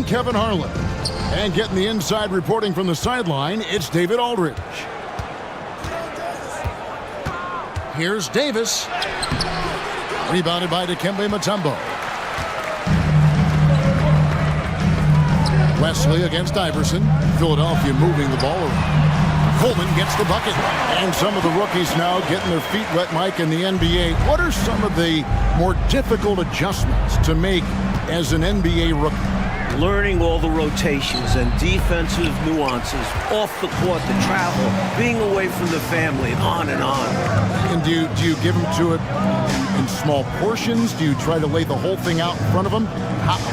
I'm Kevin Harlan. And getting the inside reporting from the sideline, it's David Aldridge. Here's Davis. Rebounded by Dikembe Mutombo. Wesley against Iverson. Philadelphia moving the ball around. Coleman gets the bucket. And some of the rookies now getting their feet wet, Mike, in the NBA. What are some of the more difficult adjustments to make as an NBA rookie? Learning all the rotations and defensive nuances, off the court, the travel, being away from the family, and on and on. And do you give them to it in small portions? Do you try to lay the whole thing out in front of them?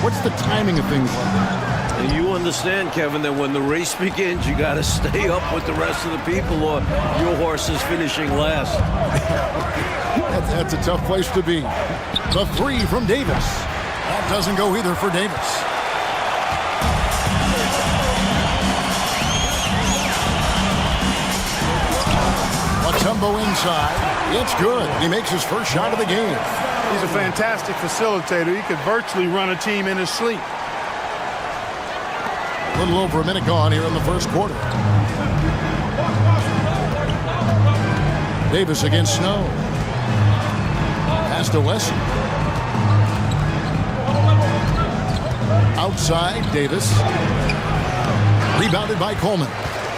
What's the timing of things like that? And you understand, Kevin, that when the race begins, you got to stay up with the rest of the people or your horse is finishing last. That's a tough place to be. The three from Davis. That doesn't go either for Davis. Mutombo inside. It's good. He makes his first shot of the game. He's a fantastic facilitator. He could virtually run a team in his sleep. A little over a minute gone here in the first quarter. Davis against Snow. Pass to Wesley. Outside, Davis. Rebounded by Coleman.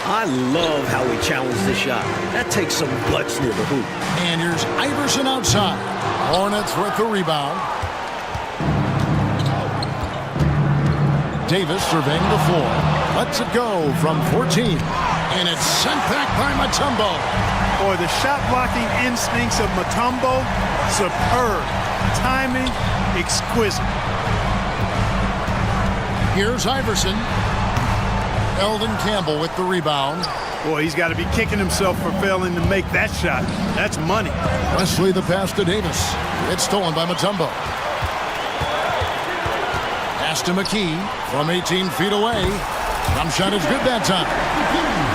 I love how he challenged the shot. That takes some guts near the hoop. And here's Iverson outside. Hornets with the rebound. Davis surveying the floor. Lets it go from 14. And it's sent back by Mutombo. Boy, the shot-blocking instincts of Mutombo, superb. Timing, exquisite. Here's Iverson. Eldon Campbell with the rebound. Boy, he's got to be kicking himself for failing to make that shot. That's money. Wesley the pass to Davis. It's stolen by Mutombo. Pass to McKee from 18 feet away. Jump shot is good that time.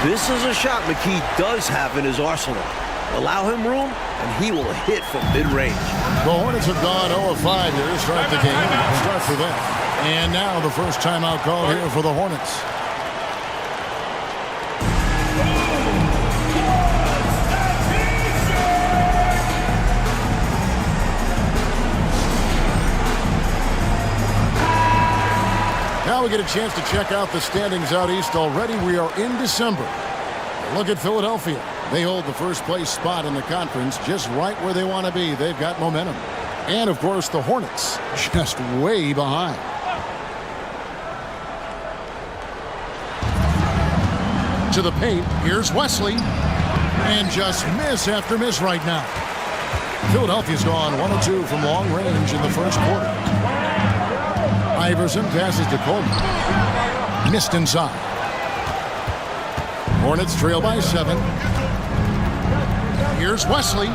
This is a shot McKee does have in his arsenal. Allow him room, and he will hit from mid-range. The Hornets have gone 0 of 5 here to start the game. Start for them. And now the first timeout call here for the Hornets. Now we get a chance to check out the standings out east already. We are in December. Look at Philadelphia. They hold the first place spot in the conference just right where they want to be. They've got momentum. And, of course, the Hornets just way behind. To the paint. Here's Wesley. And just miss after miss right now. Philadelphia's gone 1 of 2 from long range in the first quarter. Iverson passes to Coleman. Missed inside. Hornets trail by 7. Here's Wesley.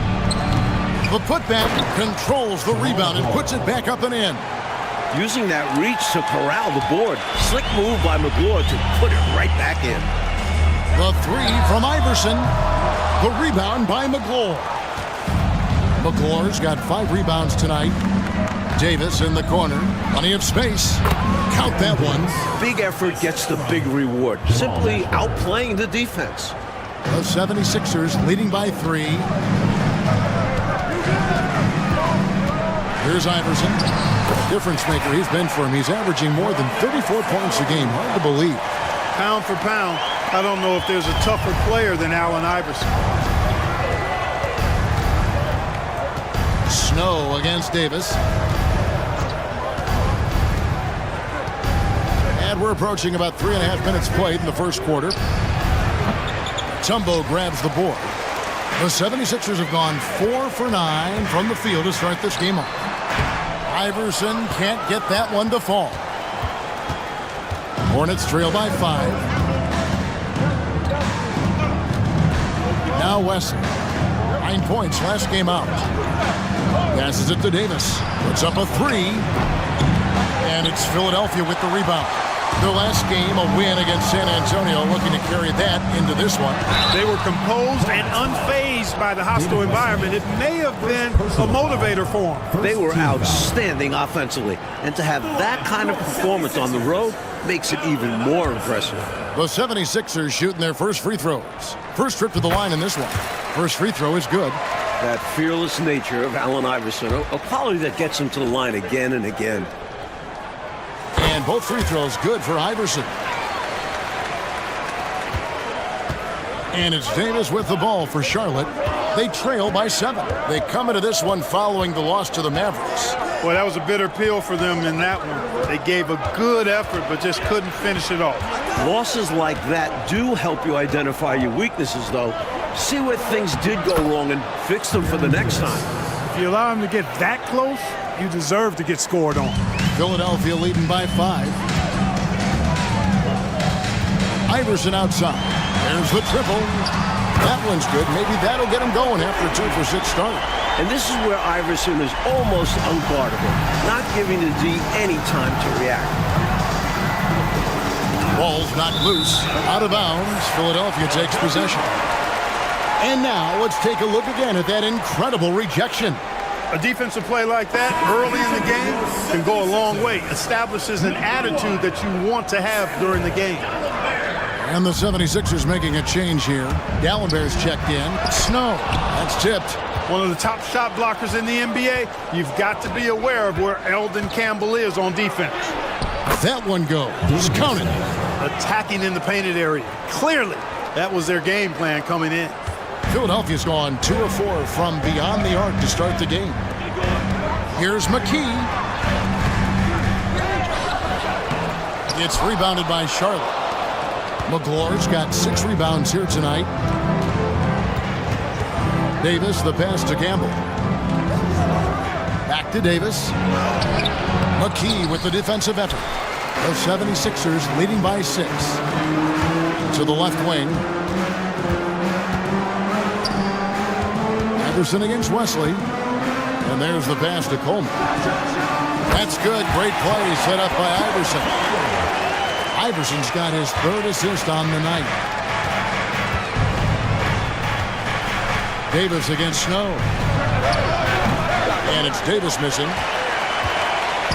The putback controls the rebound and puts it back up and in. Using that reach to corral the board. Slick move by McGlory to put it right back in. The three from Iverson. The rebound by McGlory. McGlory's got 5 rebounds tonight. Davis in the corner. Plenty of space. Count that one. Big effort gets the big reward. Simply outplaying the defense. The 76ers leading by 3. Here's Iverson. Difference maker he's been for him. He's averaging more than 34 points a game. Hard to believe. Pound for pound, I don't know if there's a tougher player than Allen Iverson. Snow against Davis. And we're approaching about 3.5 minutes played in the first quarter. Mutombo grabs the board. The 76ers have gone 4 for 9 from the field to start this game off. Iverson can't get that one to fall. Hornets trail by 5. Now Wesley. 9 points last game out. Passes it to Davis. Puts up a 3. And it's Philadelphia with the rebound. Their last game, a win against San Antonio, looking to carry that into this one. They were composed and unfazed by the hostile environment. It may have been a motivator for them. They were outstanding offensively, and to have that kind of performance on the road makes it even more impressive. The 76ers shooting their first free throws. First trip to the line in this one. First free throw is good. That fearless nature of Allen Iverson, a quality that gets him to the line again and again. And both free throws good for Iverson. And it's Davis with the ball for Charlotte. They trail by 7. They come into this one following the loss to the Mavericks. Well, that was a bitter pill for them in that one. They gave a good effort, but just couldn't finish it off. Losses like that do help you identify your weaknesses, though. See where things did go wrong and fix them for the next time. If you allow them to get that close, you deserve to get scored on. Philadelphia leading by 5. Iverson outside. There's the triple. That one's good. Maybe that'll get him going after a 2-for-6 start. And this is where Iverson is almost unguardable, not giving the D any time to react. Ball's knocked loose. Out of bounds. Philadelphia takes possession. And now let's take a look again at that incredible rejection. A defensive play like that early in the game can go a long way. Establishes an attitude that you want to have during the game. And the 76ers making a change here. Gallenberg's checked in. Snow. That's tipped. One of the top shot blockers in the NBA. You've got to be aware of where Eldon Campbell is on defense. That one goes. Counted. Attacking in the painted area. Clearly, that was their game plan coming in. Philadelphia's gone 2 of 4 from beyond the arc to start the game. Here's McKee. It's rebounded by Charlotte. McGlore's got 6 rebounds here tonight. Davis, the pass to Campbell. Back to Davis. McKee with the defensive effort. The 76ers leading by 6. To the left wing. Iverson against Wesley. And there's the pass to Coleman. That's good. Great play set up by Iverson. Iverson's got his 3rd assist on the night. Davis against Snow. And it's Davis missing.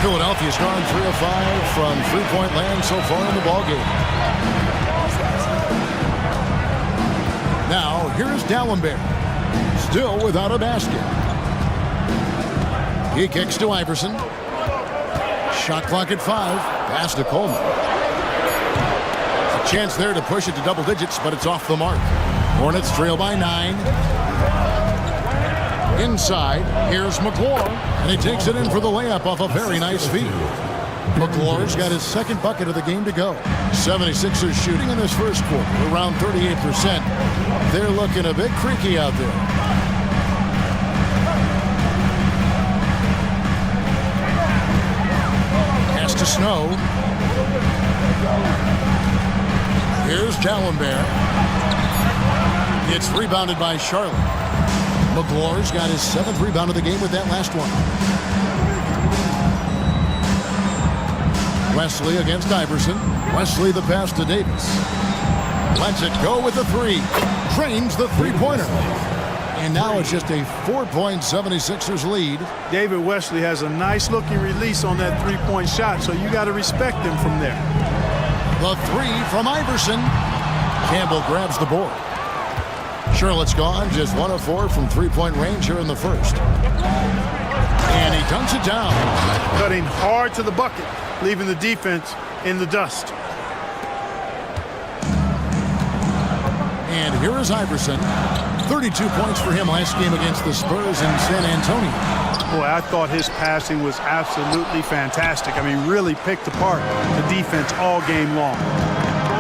Philadelphia's gone 3 of 5 from three-point land so far in the ballgame. Now, here's Gallenberg. Still without a basket. He kicks to Iverson. Shot clock at 5. Pass to Coleman. A chance there to push it to double digits, but it's off the mark. Hornets trail by 9. Inside, here's McGlore, and he takes it in for the layup off a very nice feed. McGlore's got his 2nd bucket of the game to go. 76ers shooting in this first quarter, around 38%. They're looking a bit creaky out there. Pass to Snow. Here's Gallenberg. It's rebounded by Charlotte. McGlore's got his 7th rebound of the game with that last one. Wesley against Iverson. Wesley the pass to Davis. Lets it go with the 3. Drains the three-pointer. And now it's just a 4-point 76ers lead. David Wesley has a nice-looking release on that three-point shot, so you got to respect him from there. The 3 from Iverson. Campbell grabs the board. Charlotte's gone just 1 of 4 from three-point range here in the first. And he dunks it down. Cutting hard to the bucket, leaving the defense in the dust. And here is Iverson. 32 points for him last game against the Spurs in San Antonio. Boy, I thought his passing was absolutely fantastic. I mean, really picked apart the defense all game long.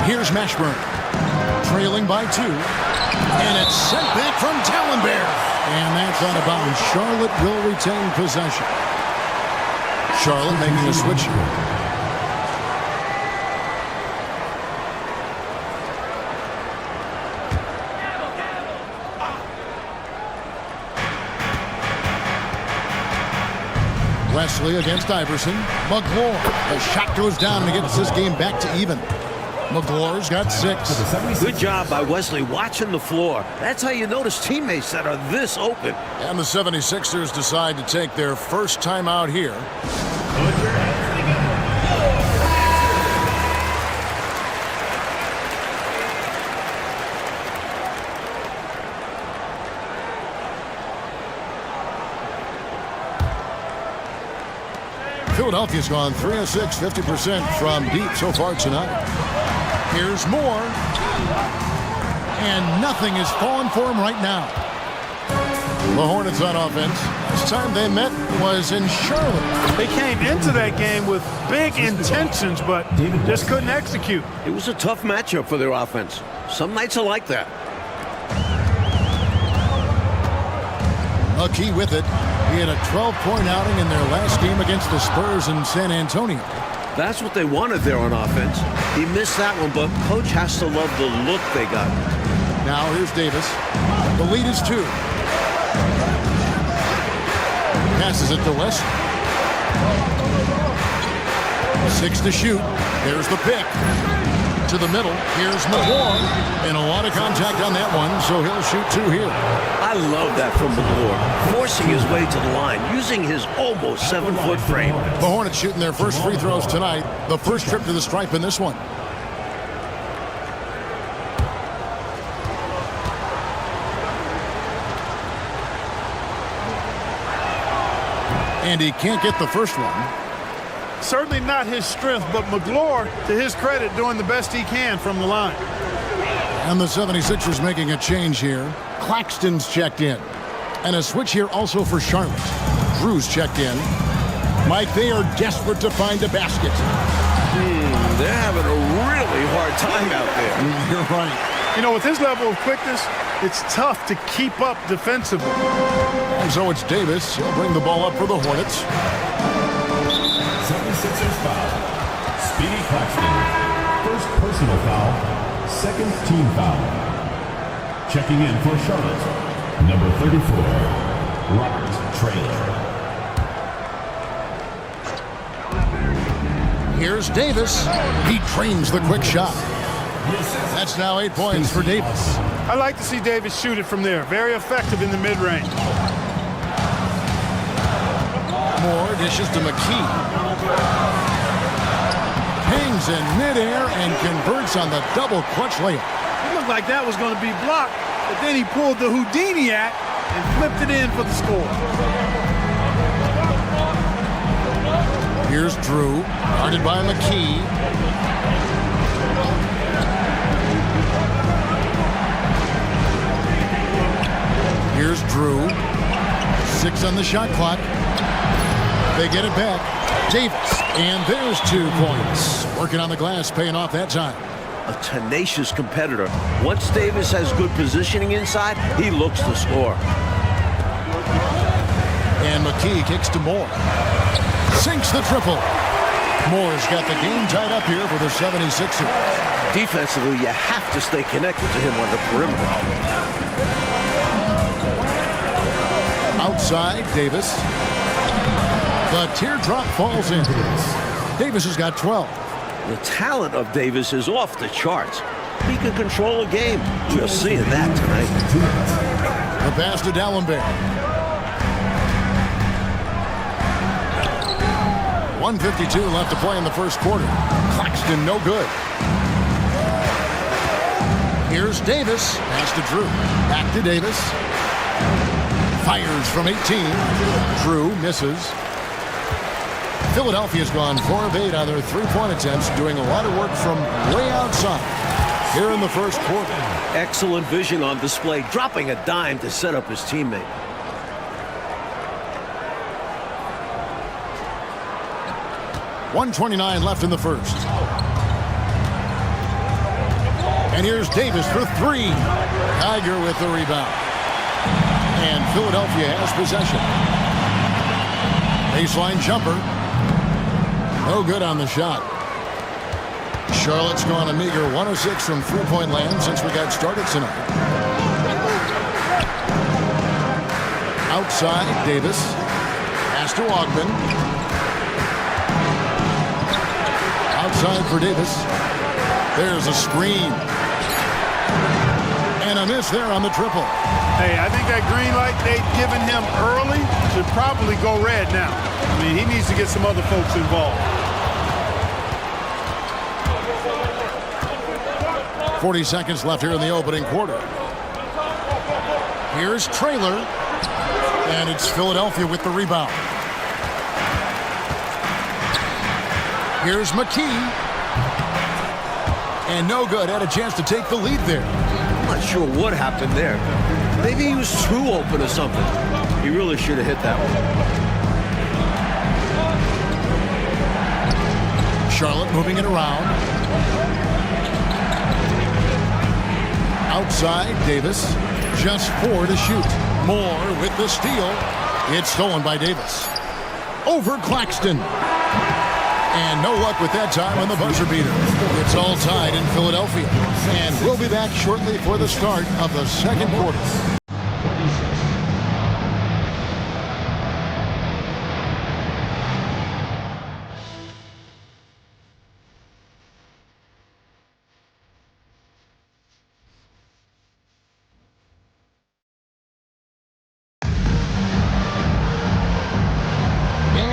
Here's Mashburn. Trailing by 2. And it's sent back from Gallenberg. And that's out of bounds. Charlotte will retain possession. Charlotte making a switch here. Wesley against Iverson. McGlure. The shot goes down and gets this game back to even. McGlure's got 6. Good job by Wesley watching the floor. That's how you notice teammates that are this open. And the 76ers decide to take their first time out here. Philadelphia's gone 3 of 6, 50% from deep so far tonight. Here's more. And nothing is falling for him right now. The Hornets on offense. Last time they met was in Charlotte. They came into that game with big intentions, but just couldn't execute. It was a tough matchup for their offense. Some nights are like that. McKee with it. He had a 12-point outing in their last game against the Spurs in San Antonio. That's what they wanted there on offense. He missed that one, but coach has to love the look they got. Now here's Davis. The lead is 2. Passes it to West. 6 to shoot. There's the pick. To the middle. Here's McGlure. And a lot of contact on that one, so he'll shoot 2 here. I love that from McGlure. Forcing his way to the line, using his almost 7-foot frame. The Hornets shooting their first free throws tonight. The first trip to the stripe in this one. And he can't get the first one. Certainly not his strength, but McGlure, to his credit, doing the best he can from the line. And the 76ers making a change here. Claxton's checked in. And a switch here also for Charlotte. Drew's checked in. Mike, they are desperate to find a basket. They're having a really hard time out there. You're right. You know, with his level of quickness, it's tough to keep up defensively. And so it's Davis. He'll bring the ball up for the Hornets. 76ers foul. Speedy Claxton. First personal foul. Second team foul. Checking in for Charlotte. Number 34, Robert Traylor. Here's Davis. He trains the quick shot. That's now 8 points for Davis. I like to see Davis shoot it from there. Very effective in the mid-range. More dishes to McKee. Hangs in midair and converts on the double clutch layup. It looked like that was going to be blocked, but then he pulled the Houdini act and flipped it in for the score. Here's Drew, guarded by McKee. Here's Drew. 6 on the shot clock. They get it back. Davis, and there's 2 points. Working on the glass, paying off that time. A tenacious competitor. Once Davis has good positioning inside, he looks to score. And McKee kicks to Moore. Sinks the triple. Moore's got the game tied up here for the 76ers. Defensively, you have to stay connected to him on the perimeter. Outside, Davis. The teardrop falls in. Davis has got 12. The talent of Davis is off the charts. He can control a game. We're seeing that tonight. The pass to Dallenberg. 1:52 left to play in the first quarter. Claxton no good. Here's Davis. Pass to Drew. Back to Davis. Fires from 18. Drew misses. Philadelphia's gone 4 of 8 on their 3-point attempts, doing a lot of work from way outside here in the first quarter. Excellent vision on display, dropping a dime to set up his teammate. .129 left in the first. And here's Davis for 3. Tiger with the rebound. And Philadelphia has possession. Baseline jumper. No good on the shot. Charlotte's gone a meager 1 of 6 from 3-point land since we got started tonight. Outside, Davis. Pass to Ogden. Outside for Davis. There's a screen. And a miss there on the triple. Hey, I think that green light they've given him early should probably go red now. I mean, he needs to get some other folks involved. 40 seconds left here in the opening quarter. Here's Traylor. And it's Philadelphia with the rebound. Here's McKee. And no good. Had a chance to take the lead there. I'm not sure what happened there. Maybe he was too open or something. He really should have hit that one. Charlotte moving it around. Outside, Davis. Just 4 to shoot. Moore with the steal. It's stolen by Davis. Over Claxton. And no luck with that time on the buzzer beater. It's all tied in Philadelphia. And we'll be back shortly for the start of the second quarter.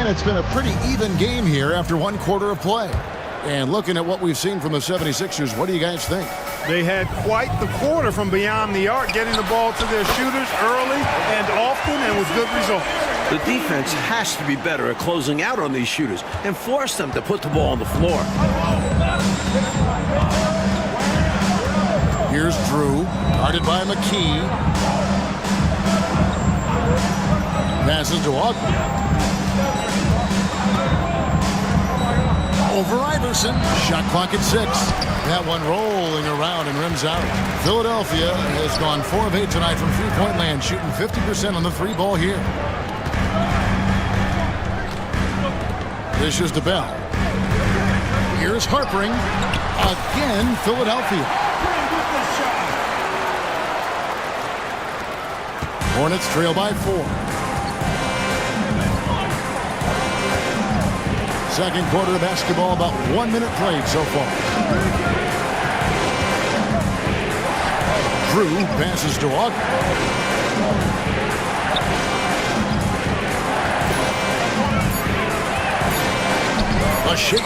It's been a pretty even game here after one quarter of play. And looking at what we've seen from the 76ers, what do you guys think? They had quite the quarter from beyond the arc, getting the ball to their shooters early and often and with good results. The defense has to be better at closing out on these shooters and force them to put the ball on the floor. Here's Drew, guarded by McKee. Passes to Ogden. Over Iverson. Shot clock at 6. That one rolling around and rims out. Philadelphia has gone 4 of 8 tonight from three-point land, shooting 50% on the three ball here. This is to Bell. Here's Harpering. Again, Philadelphia. Hornets trail by 4. Second quarter of basketball, about 1 minute played so far. Drew passes to Ogden. A shake.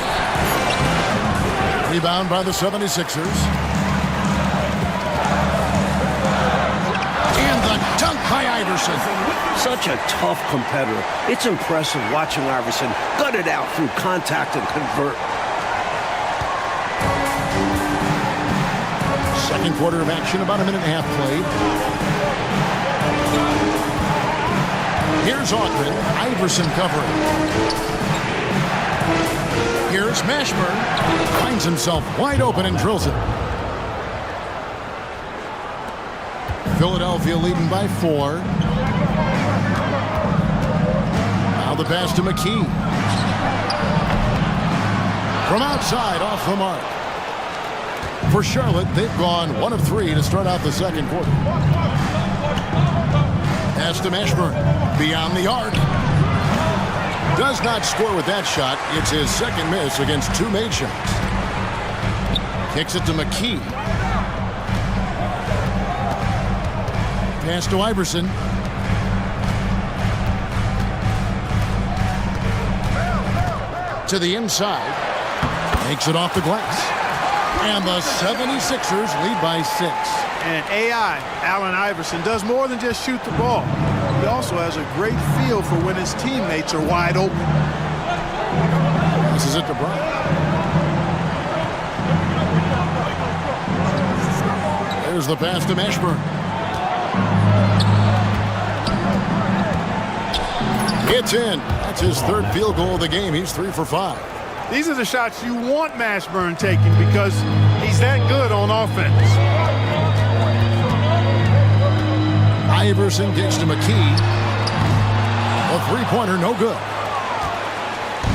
Rebound by the 76ers. And the dunk by Iverson. Such a tough competitor. It's impressive watching Iverson gut it out through contact and convert. Second quarter of action, about 1.5 minutes played. Here's Ogden. Iverson covering. Here's Mashburn. Finds himself wide open and drills it. Philadelphia leading by 4. The pass to McKee. From outside, off the mark. For Charlotte, they've gone 1 of 3 to start out the second quarter. Pass to Mashburn. Beyond the arc. Does not score with that shot. It's his second miss against 2 made shots. Kicks it to McKee. Pass to Iverson. To the inside. Takes it off the glass. And the 76ers lead by 6. And AI, Allen Iverson, does more than just shoot the ball. He also has a great feel for when his teammates are wide open. This is it to Bryant. There's the pass to Mashburn. It's in. That's his 3rd field goal of the game. He's 3 for 5. These are the shots you want Mashburn taking because he's that good on offense. Iverson kicks to McKee. A three-pointer, no good.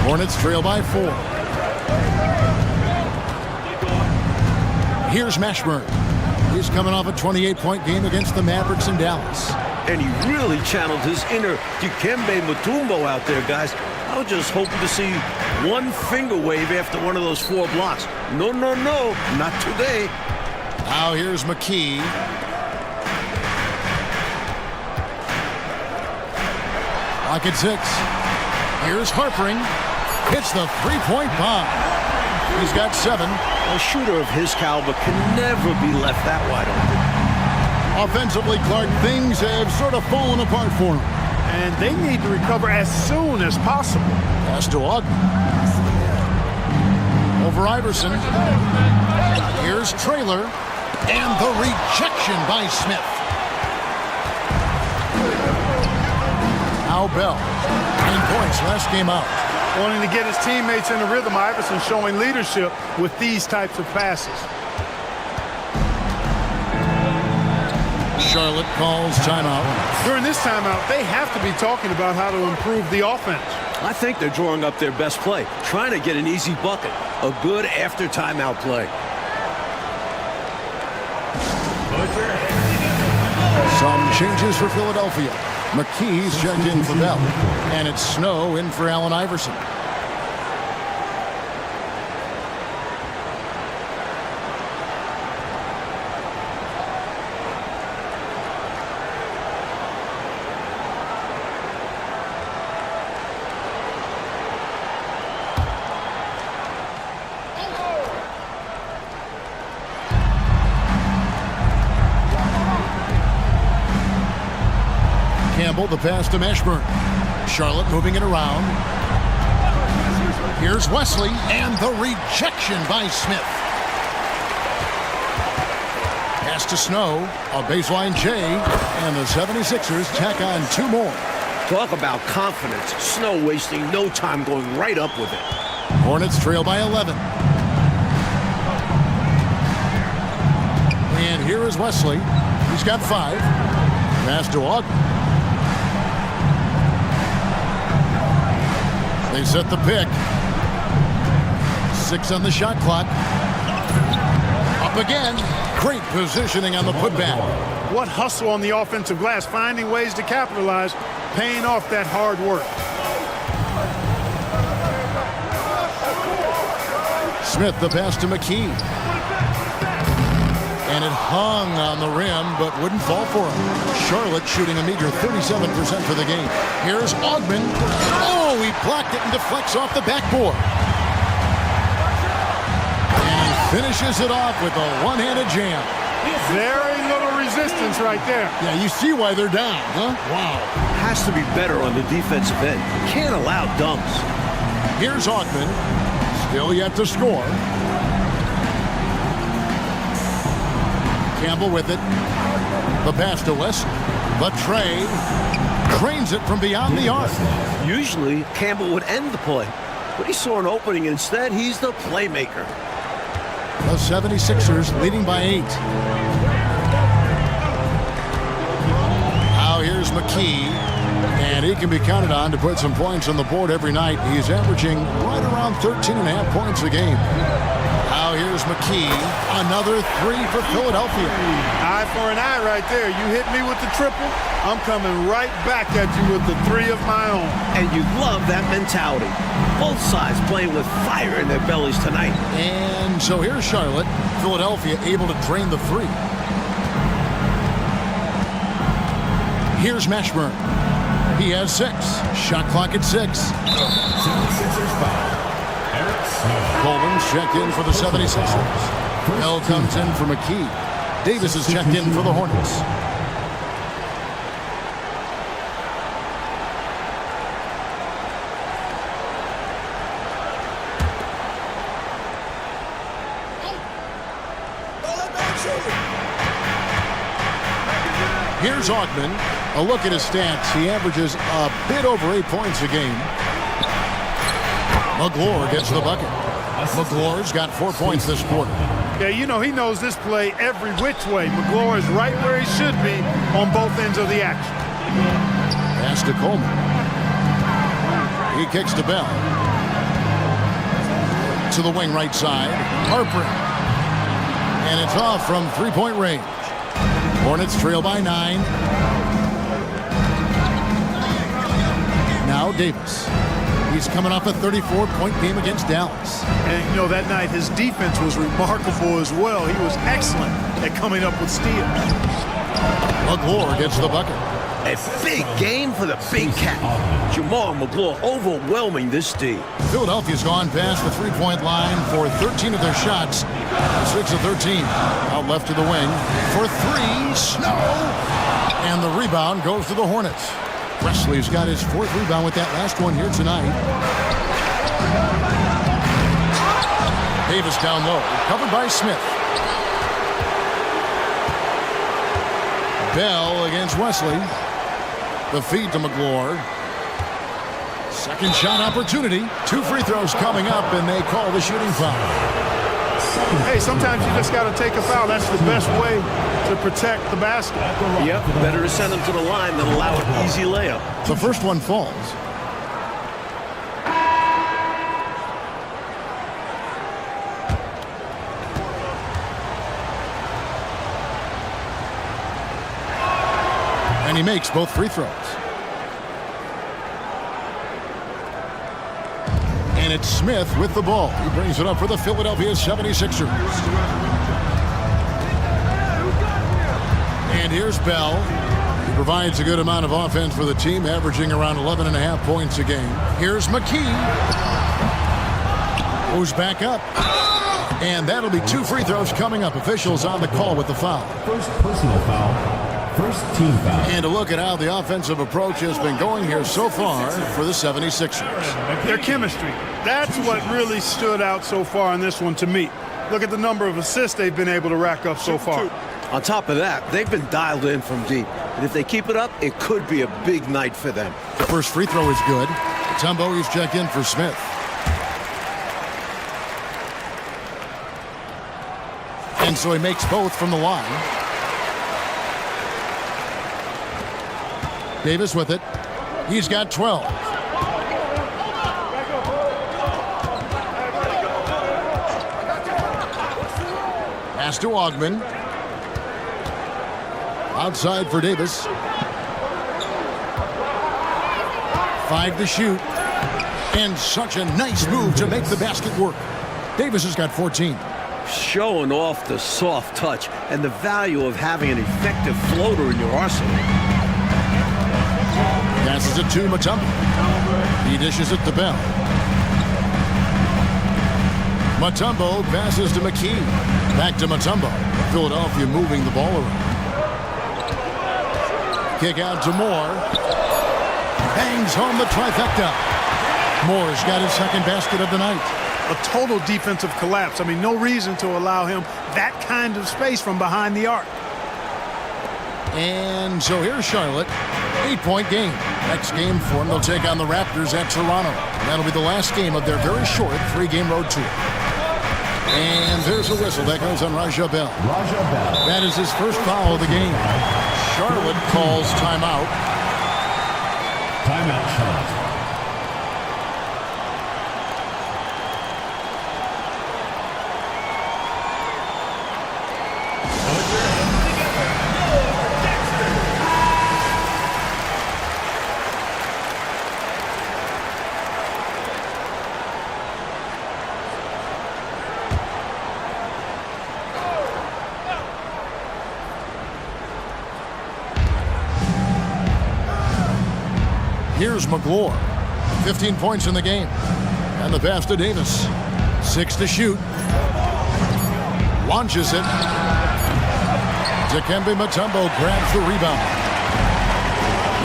Hornets trail by 4. Here's Mashburn. He's coming off a 28-point game against the Mavericks in Dallas. And he really channeled his inner Dikembe Mutombo out there, guys. I was just hoping to see one finger wave after one of those 4 blocks. No, no, no, not today. Now here's McKee. Lock at 6. Here's Harpering. Hits the three-point bomb. He's got 7. A shooter of his caliber can never be left that wide open. Offensively, Clark, things have sort of fallen apart for him. And they need to recover as soon as possible. Pass to Ogden. Over Iverson. Here's Traylor. And the rejection by Smith. Now Bell. 9 points last game out. Wanting to get his teammates in the rhythm, Iverson showing leadership with these types of passes. Charlotte calls timeout. During this timeout, they have to be talking about how to improve the offense. I think they're drawing up their best play, trying to get an easy bucket. A good after timeout play. Some changes for Philadelphia. McKee's checked in for Bell. And it's Snow in for Allen Iverson. Campbell, the pass to Mashburn. Charlotte moving it around. Here's Wesley, and the rejection by Smith. Pass to Snow, a baseline J, and the 76ers tack on 2 more. Talk about confidence. Snow wasting no time going right up with it. Hornets trail by 11. And here is Wesley. He's got 5. Pass to Ogden. They set the pick. 6 on the shot clock. Up again. Great positioning on the putback. What hustle on the offensive glass, finding ways to capitalize, paying off that hard work. Smith, the pass to McKee. And it hung on the rim, but wouldn't fall for him. Charlotte shooting a meager 37% for the game. Here's Ogden. Oh, he blocked it and deflects off the backboard. And finishes it off with a one-handed jam. Very little resistance right there. Yeah, you see why they're down, huh? Wow. Has to be better on the defensive end. Can't allow dunks. Here's Ogden. Still yet to score. Campbell with it. The pass to Wesley. The trade. Cranes it from beyond the arc. Usually, Campbell would end the play, but he saw an opening. Instead, he's the playmaker. The 76ers leading by 8. Now here's McKee. And he can be counted on to put some points on the board every night. He's averaging right around 13.5 points a game. Now here's McKee. Another 3 for Philadelphia. Eye for an eye right there. You hit me with the triple, I'm coming right back at you with the 3 of my own. And you love that mentality. Both sides playing with fire in their bellies tonight. And so here's Charlotte. Philadelphia able to drain the 3. Here's Mashburn. He has 6. Shot clock at 6. 76ers foul. Coleman's checked in for the 76ers. Bell comes in for McKee. Davis is checked in for the Hornets. Here's Ogden. A look at his stats. He averages a bit over 8 points a game. McGlure gets the bucket. McGlure's got 4 points this quarter. Yeah, you know, he knows this play every which way. McGlure is right where he should be on both ends of the action. Pass to Coleman. He kicks to Bell. To the wing right side. Harper. And it's off from 3-point range. Hornets trail by 9. now Davis. He's coming off a 34-point game against Dallas. And, you know, that night his defense was remarkable as well. He was excellent at coming up with steals. McGlure gets the bucket. A big game for the big cat. Jamal McGlure overwhelming this D. Philadelphia's gone past the three-point line for 13 of their shots. 6 of 13. Out left to the wing. For 3, Snow. And the rebound goes to the Hornets. Wesley's got his 4th rebound with that last one here tonight. Davis down low. Covered by Smith. Bell against Wesley. The feed to McGlure. Second shot opportunity. 2 free throws coming up, and they call the shooting foul. Hey, sometimes you just got to take a foul. That's the best way to protect the basket. Yep, better to send him to the line than allow an easy layup. The first one falls. And he makes both free throws. And it's Smith with the ball. He brings it up for the Philadelphia 76ers. And here's Bell. He provides a good amount of offense for the team, averaging around 11.5 points a game. Here's McKee. Goes back up. And that'll be 2 free throws coming up. Officials on the call with the foul. First personal foul. First team foul. And a look at how the offensive approach has been going here so far for the 76ers. Their chemistry. That's what really stood out so far in this one to me. Look at the number of assists they've been able to rack up so far. On top of that, they've been dialed in from deep. And if they keep it up, it could be a big night for them. The first free throw is good. Mutombo is checked in for Smith. And so he makes both from the line. Davis with it. He's got 12. Pass to Ogman. Outside for Davis. 5 to shoot. And such a nice move to make the basket work. Davis has got 14. Showing off the soft touch and the value of having an effective floater in your arsenal. Passes it to Mutombo. He dishes it to Bell. Mutombo passes to McKee. Back to Mutombo. Philadelphia moving the ball around. Kick out to Moore. Bangs home the trifecta. Moore's got his second basket of the night. A total defensive collapse. I mean, no reason to allow him that kind of space from behind the arc. And so here's Charlotte. 8-point game. Next game for them, they'll take on the Raptors at Toronto. That'll be the last game of their very short 3-game road tour. And there's a whistle that goes on Raja Bell. That is his first foul of the game. Charlotte calls timeout. Timeout, Charlotte. Here's McGlure. 15 points in the game. And the pass to Davis. 6 to shoot. Launches it. Dikembe Mutombo grabs the rebound.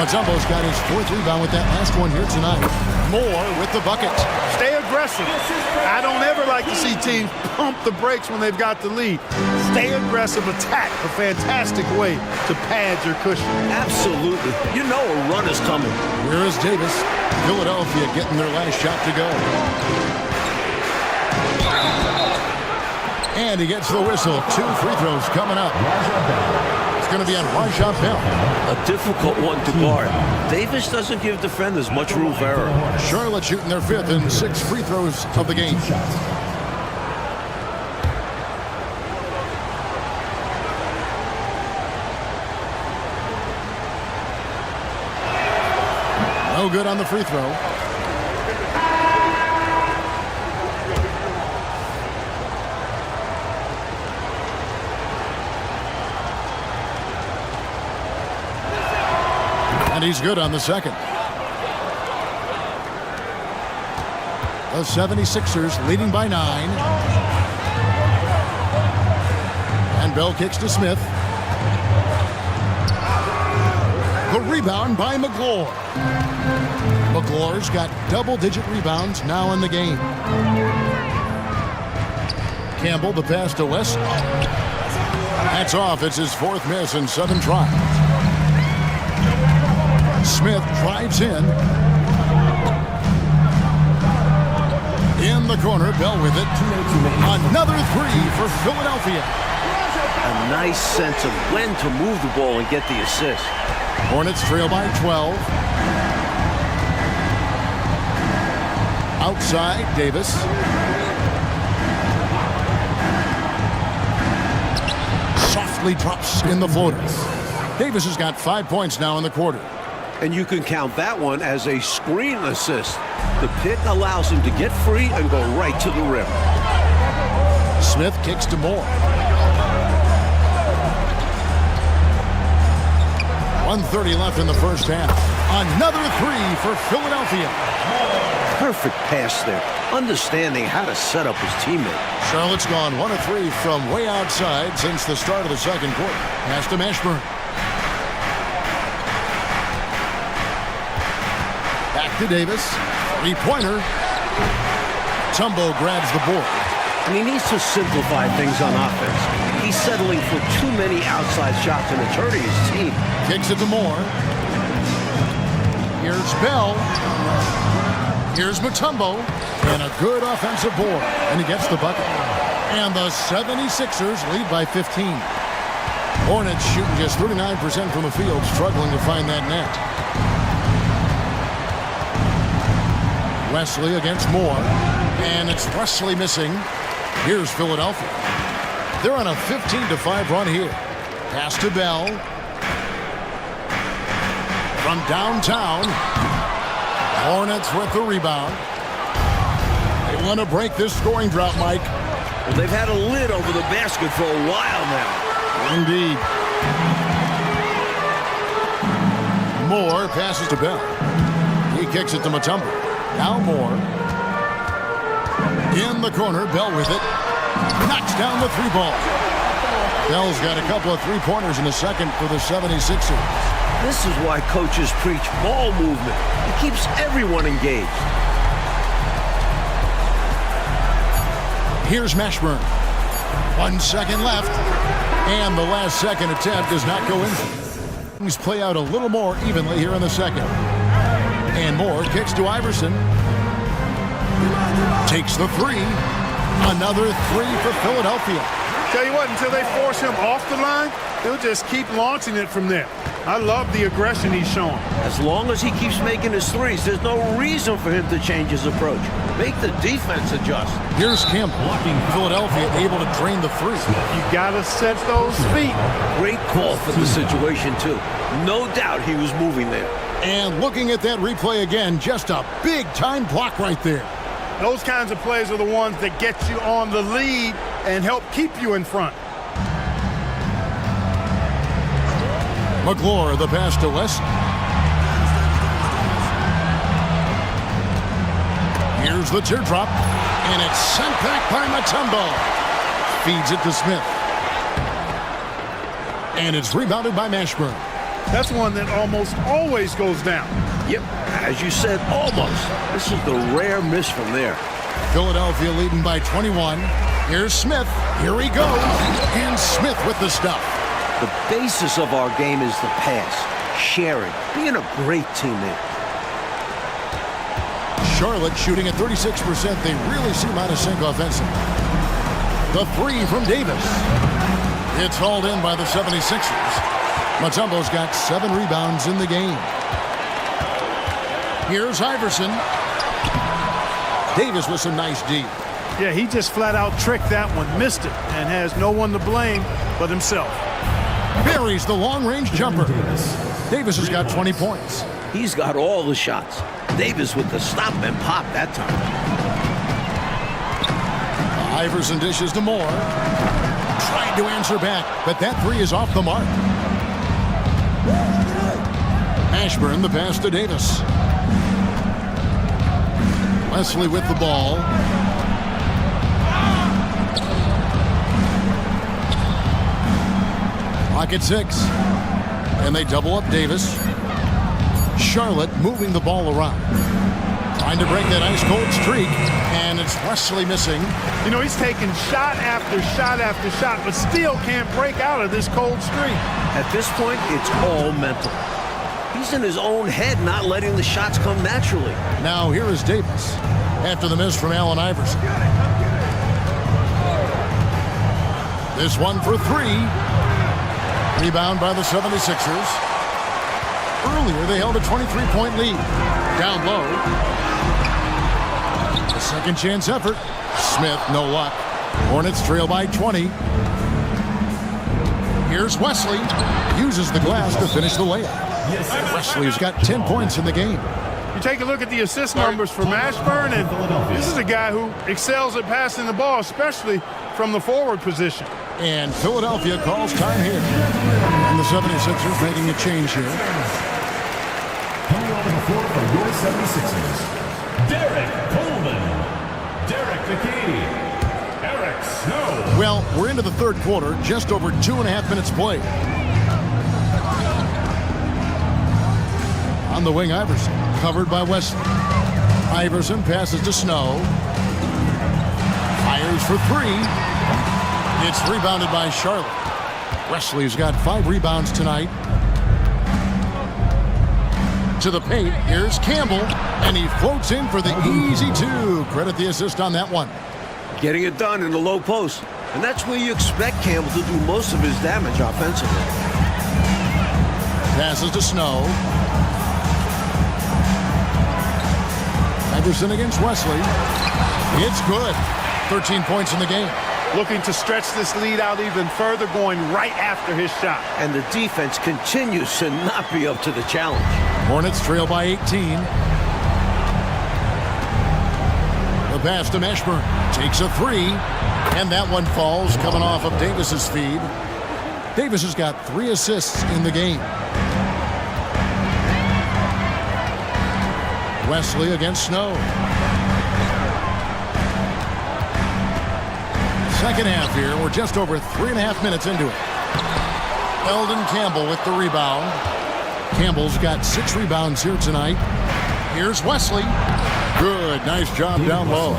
Mutombo's got his 4th rebound with that last one here tonight. Moore with the bucket. Stay aggressive. I don't ever like to see teams pump the brakes when they've got the lead. Stay aggressive, attack. A fantastic way to pad your cushion. Absolutely. You know a run is coming. Here is Davis. Philadelphia getting their last shot to go. And he gets the whistle. 2 free throws coming up. It's going to be on Raja Bell. A difficult one to guard. Davis doesn't give defenders much room for error. Charlotte shooting their 5th and 6th free throws of the game. No No good on the free throw. And he's good on the second. The 76ers leading by 9. And Bell kicks to Smith. The rebound by McGlure. McGlure's got double-digit rebounds now in the game. Campbell, the pass to West. That's off. It's his 4th miss in 7 tries. Smith drives in. In the corner, Bell with it. Another 3 for Philadelphia. A nice sense of when to move the ball and get the assist. Hornets trail by 12. Outside, Davis. Softly drops in the floater. Davis has got 5 points now in the quarter. And you can count that one as a screen assist. The pick allows him to get free and go right to the rim. Smith kicks to Moore. 1:30 left in the first half. Another 3 for Philadelphia. Perfect pass there. Understanding how to set up his teammate. Charlotte's gone 1 of 3 from way outside since the start of the second quarter. Pass to Mashburn. Back to Davis. 3-pointer. Tumbo grabs the board. And he needs to simplify things on offense. He's settling for too many outside shots and it's hurting his team. Kicks it to Moore. Here's Bell. Here's Mutombo. And a good offensive board. And he gets the bucket. And the 76ers lead by 15. Hornets shooting just 39% from the field, struggling to find that net. Wesley against Moore. And it's Wesley missing. Here's Philadelphia. They're on a 15-5 run here. Pass to Bell. From downtown. Hornets with the rebound. They want to break this scoring drought, Mike. Well, they've had a lid over the basket for a while now. Indeed. Moore passes to Bell. He kicks it to Mutombo. Now Moore. In the corner, Bell with it. Knocks down the 3-ball. Bell's got a couple of 3-pointers in the second for the 76ers. This is why coaches preach ball movement. It keeps everyone engaged. Here's Mashburn. 1 second left. And the last second attempt does not go in. Things play out a little more evenly here in the second. And Moore kicks to Iverson. Takes the 3. Another 3 for Philadelphia. Tell you what, until they force him off the line, he'll just keep launching it from there. I love the aggression he's showing. As long as he keeps making his threes, there's no reason for him to change his approach. Make the defense adjust. Here's Campbell. Philadelphia able to drain the 3. You got to set those feet. Great call for the situation, too. No doubt he was moving there. And looking at that replay again, just a big-time block right there. Those kinds of plays are the ones that get you on the lead and help keep you in front. McGlure, the pass to West. Here's the teardrop, and it's sent back by Mutombo. Feeds it to Smith. And it's rebounded by Mashburn. That's one that almost always goes down. Yep, as you said, almost. This is the rare miss from there. Philadelphia leading by 21. Here's Smith. Here he goes. And Smith with the stuff. The basis of our game is the pass, sharing, being a great teammate. Charlotte shooting at 36%. They really seem out of sync offensively. The 3 from Davis. It's hauled in by the 76ers. Mutombo's got 7 rebounds in the game. Here's Iverson. Davis with some nice D. Yeah, he just flat out tricked that one, missed it, and has no one to blame but himself. Buries the long-range jumper. Davis has got 20 points. He's got all the shots. Davis with the stop and pop that time. Iverson dishes to Moore. Tried to answer back, but that three is off the mark. Ashburn the pass to Davis. Wesley with the ball. Clock at 6. And they double up Davis. Charlotte moving the ball around. Trying to break that ice-cold streak. And it's Wesley missing. You know, he's taking shot after shot after shot, but still can't break out of this cold streak. At this point, it's all mental. He's in his own head, not letting the shots come naturally. Now here is Davis after the miss from Allen Iverson. This one for 3. Rebound by the 76ers. Earlier, they held a 23-point lead. Down low. A second chance effort. Smith, no luck. Hornets trail by 20. Here's Wesley. Uses the glass to finish the layup. Wesley's got 10 points in the game. You take a look at the assist numbers for Ashburn, and this is a guy who excels at passing the ball, especially from the forward position. And Philadelphia calls time here. And the 76ers making a change here. Coming on the floor for your 76ers, Derek Coleman, Derek McKee, Eric Snow. Well, we're into the third quarter, just over 2.5 minutes played. On the wing, Iverson, covered by Wesley. Iverson passes to Snow. Fires for 3. It's rebounded by Charlotte. Wesley's got 5 rebounds tonight. To the paint, here's Campbell, and he floats in for the easy 2. Credit the assist on that one. Getting it done in the low post. And that's where you expect Campbell to do most of his damage offensively. Passes to Snow. Iverson against Wesley. It's good. 13 points in the game. Looking to stretch this lead out even further, going right after his shot. And the defense continues to not be up to the challenge. Hornets trail by 18. The pass to Ashburn. Takes a 3. And that one falls, coming off of Davis's feed. Davis has got 3 assists in the game. Wesley against Snow. Second half here. We're just over 3.5 minutes into it. Eldon Campbell with the rebound. Campbell's got 6 rebounds here tonight. Here's Wesley. Good. Nice job down low.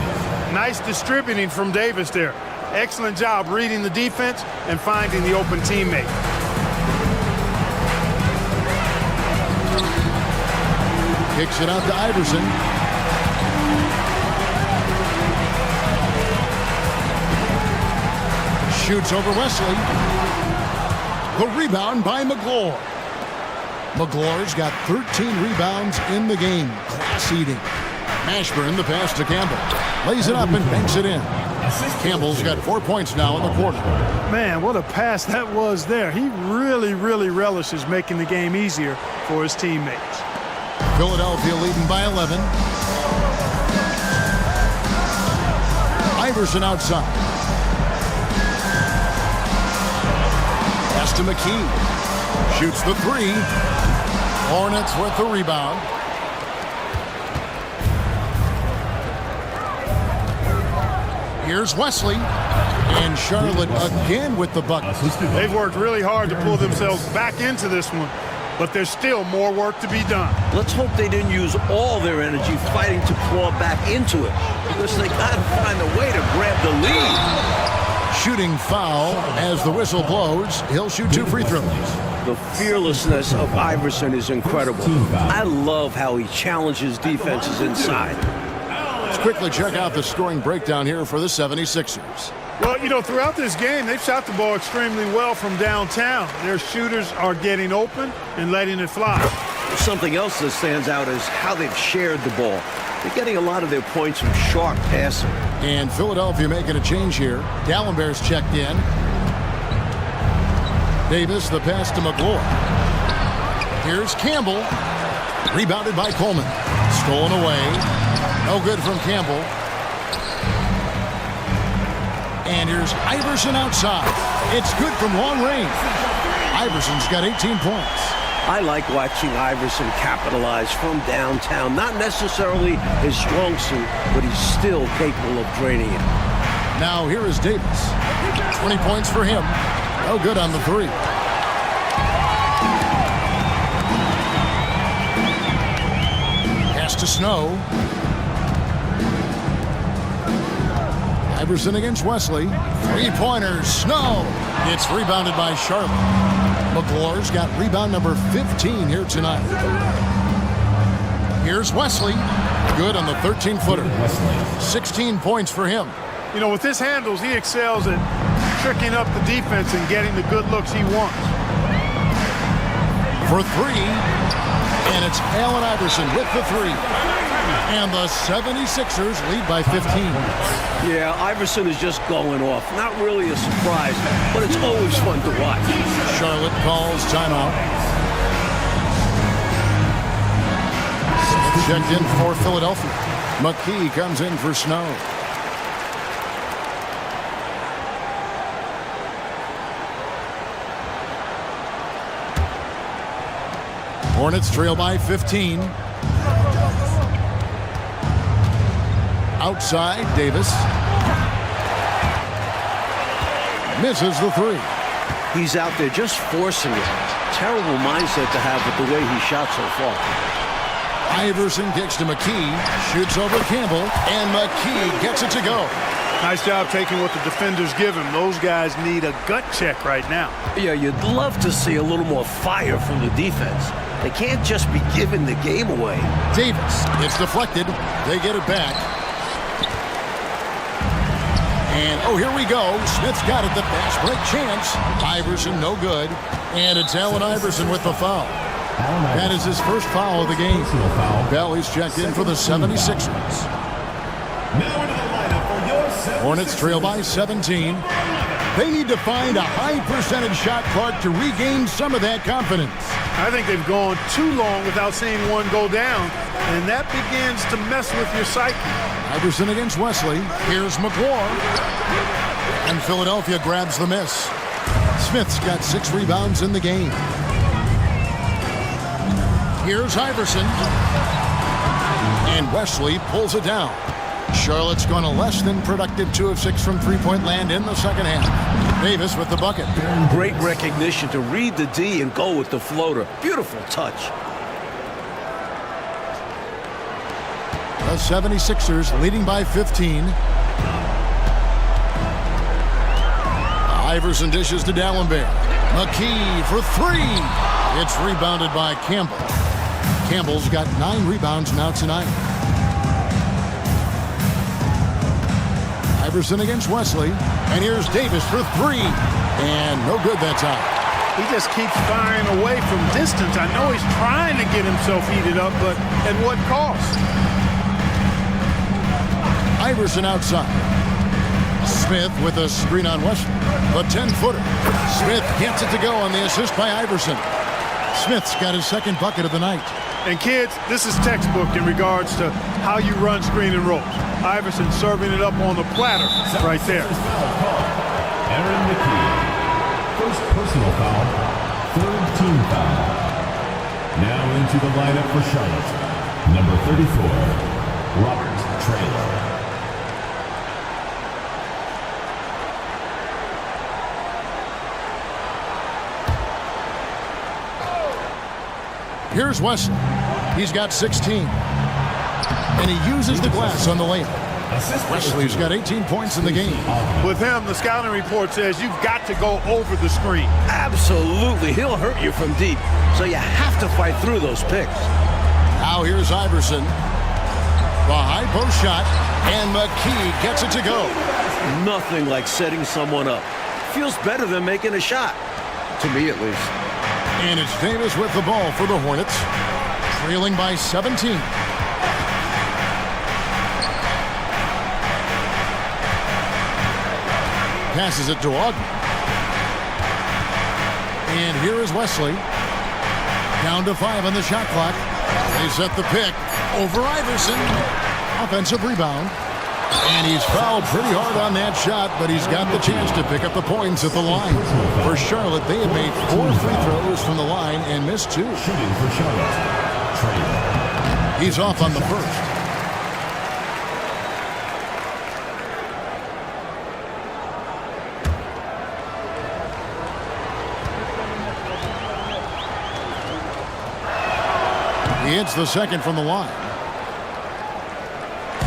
Nice distributing from Davis there. Excellent job reading the defense and finding the open teammate. Kicks it out to Iverson. Shoots over Wesley. The rebound by McGlure. McGlure's got 13 rebounds in the game. Class eating. Ashburn the pass to Campbell. Lays it up and banks it in. Campbell's got 4 points now in the quarter. Man, what a pass that was there. He really relishes making the game easier for his teammates. Philadelphia leading by 11. Iverson outside. Pass to McKee. Shoots the 3. Hornets with the rebound. Here's Wesley. And Charlotte again with the bucket. They've worked really hard to pull themselves back into this one, but there's still more work to be done. Let's hope they didn't use all their energy fighting to claw back into it, because they got to find a way to grab the lead. Shooting foul as the whistle blows. He'll shoot 2 free throws. The fearlessness of Iverson is incredible. I love how he challenges defenses inside. Let's quickly check out the scoring breakdown here for the 76ers. Well, you know, throughout this game, they've shot the ball extremely well from downtown. Their shooters are getting open and letting it fly. Something else that stands out is how they've shared the ball. They're getting a lot of their points from sharp passing. And Philadelphia making a change here. Dallenberg's checked in. Davis, the pass to McGlure. Here's Campbell. Rebounded by Coleman. Stolen away. No good from Campbell. And here's Iverson outside. It's good from long range. Iverson's got 18 points. I like watching Iverson capitalize from downtown. Not necessarily his strong suit, but he's still capable of draining it. Now here is Davis. 20 points for him. No good on the three. Pass to Snow. Iverson against Wesley. Three-pointers. Snow. It's rebounded by Charlotte. McClure's got rebound number 15 here tonight. Here's Wesley. Good on the 13-footer. 16 points for him. You know, with his handles, he excels at tricking up the defense and getting the good looks he wants. For three. And it's Allen Iverson with the three. And the 76ers lead by 15. Yeah, Iverson is just going off. Not really a surprise, but it's always fun to watch. Charlotte calls timeout. Checked in for Philadelphia. McKee comes in for Snow. Hornets trail by 15. Outside, Davis. Misses the three. He's out there just forcing it. Terrible mindset to have with the way he shot so far. Iverson kicks to McKee. Shoots over Campbell. And McKee gets it to go. Nice job taking what the defenders give him. Those guys need a gut check right now. Yeah, you'd love to see a little more fire from the defense. They can't just be giving the game away. Davis. It's deflected. They get it back. And, oh, here we go. Smith's got it. The fast break chance. Iverson, no good. And it's Allen Iverson with the foul. That is his first foul of the game. Valley's checked in for the 76ers. Hornets trail by 17. They need to find a high-percentage shot, Clark, to regain some of that confidence. I think they've gone too long without seeing one go down, and that begins to mess with your psyche. Iverson against Wesley. Here's McClure. And Philadelphia grabs the miss. Smith's got 6 rebounds in the game. Here's Iverson. And Wesley pulls it down. Charlotte's gone a less than productive 2 of 6 from three-point land in the second half. Davis with the bucket. Great recognition to read the D and go with the floater. Beautiful touch. The 76ers leading by 15. Iverson dishes to Dallenberg. McKee for 3. It's rebounded by Campbell. Campbell's got 9 rebounds now tonight. Iverson against Wesley. And here's Davis for 3. And no good that time. He just keeps firing away from distance. I know he's trying to get himself heated up, but at what cost? Iverson outside. Smith with a screen on Wesley. The 10-footer. Smith gets it to go on the assist by Iverson. Smith's got his second bucket of the night. And kids, this is textbook in regards to how you run screen and rolls. Iverson serving it up on the platter right there. Aaron McKee. First personal foul. Third team foul. Now into the lineup for Charlotte. Number 34, Robert Traylor. Here's Wesley. He's got 16. And he uses the glass on the layup. Wesley's got 18 points in the game. With him, the scouting report says you've got to go over the screen. Absolutely. He'll hurt you from deep, so you have to fight through those picks. Now here's Iverson. The high post shot, and McKee gets it to go. Nothing like setting someone up. Feels better than making a shot, to me at least. And it's Davis with the ball for the Hornets, trailing by 17. Passes it to Ogden. And here is Wesley. Down to 5 on the shot clock. They set the pick over Iverson. Offensive rebound. And he's fouled pretty hard on that shot, but he's got the chance to pick up the points at the line. For Charlotte, they have made 4 free throws from the line and missed 2. Shooting for Charlotte. Traylor. He's off on the first. He hits the second from the line.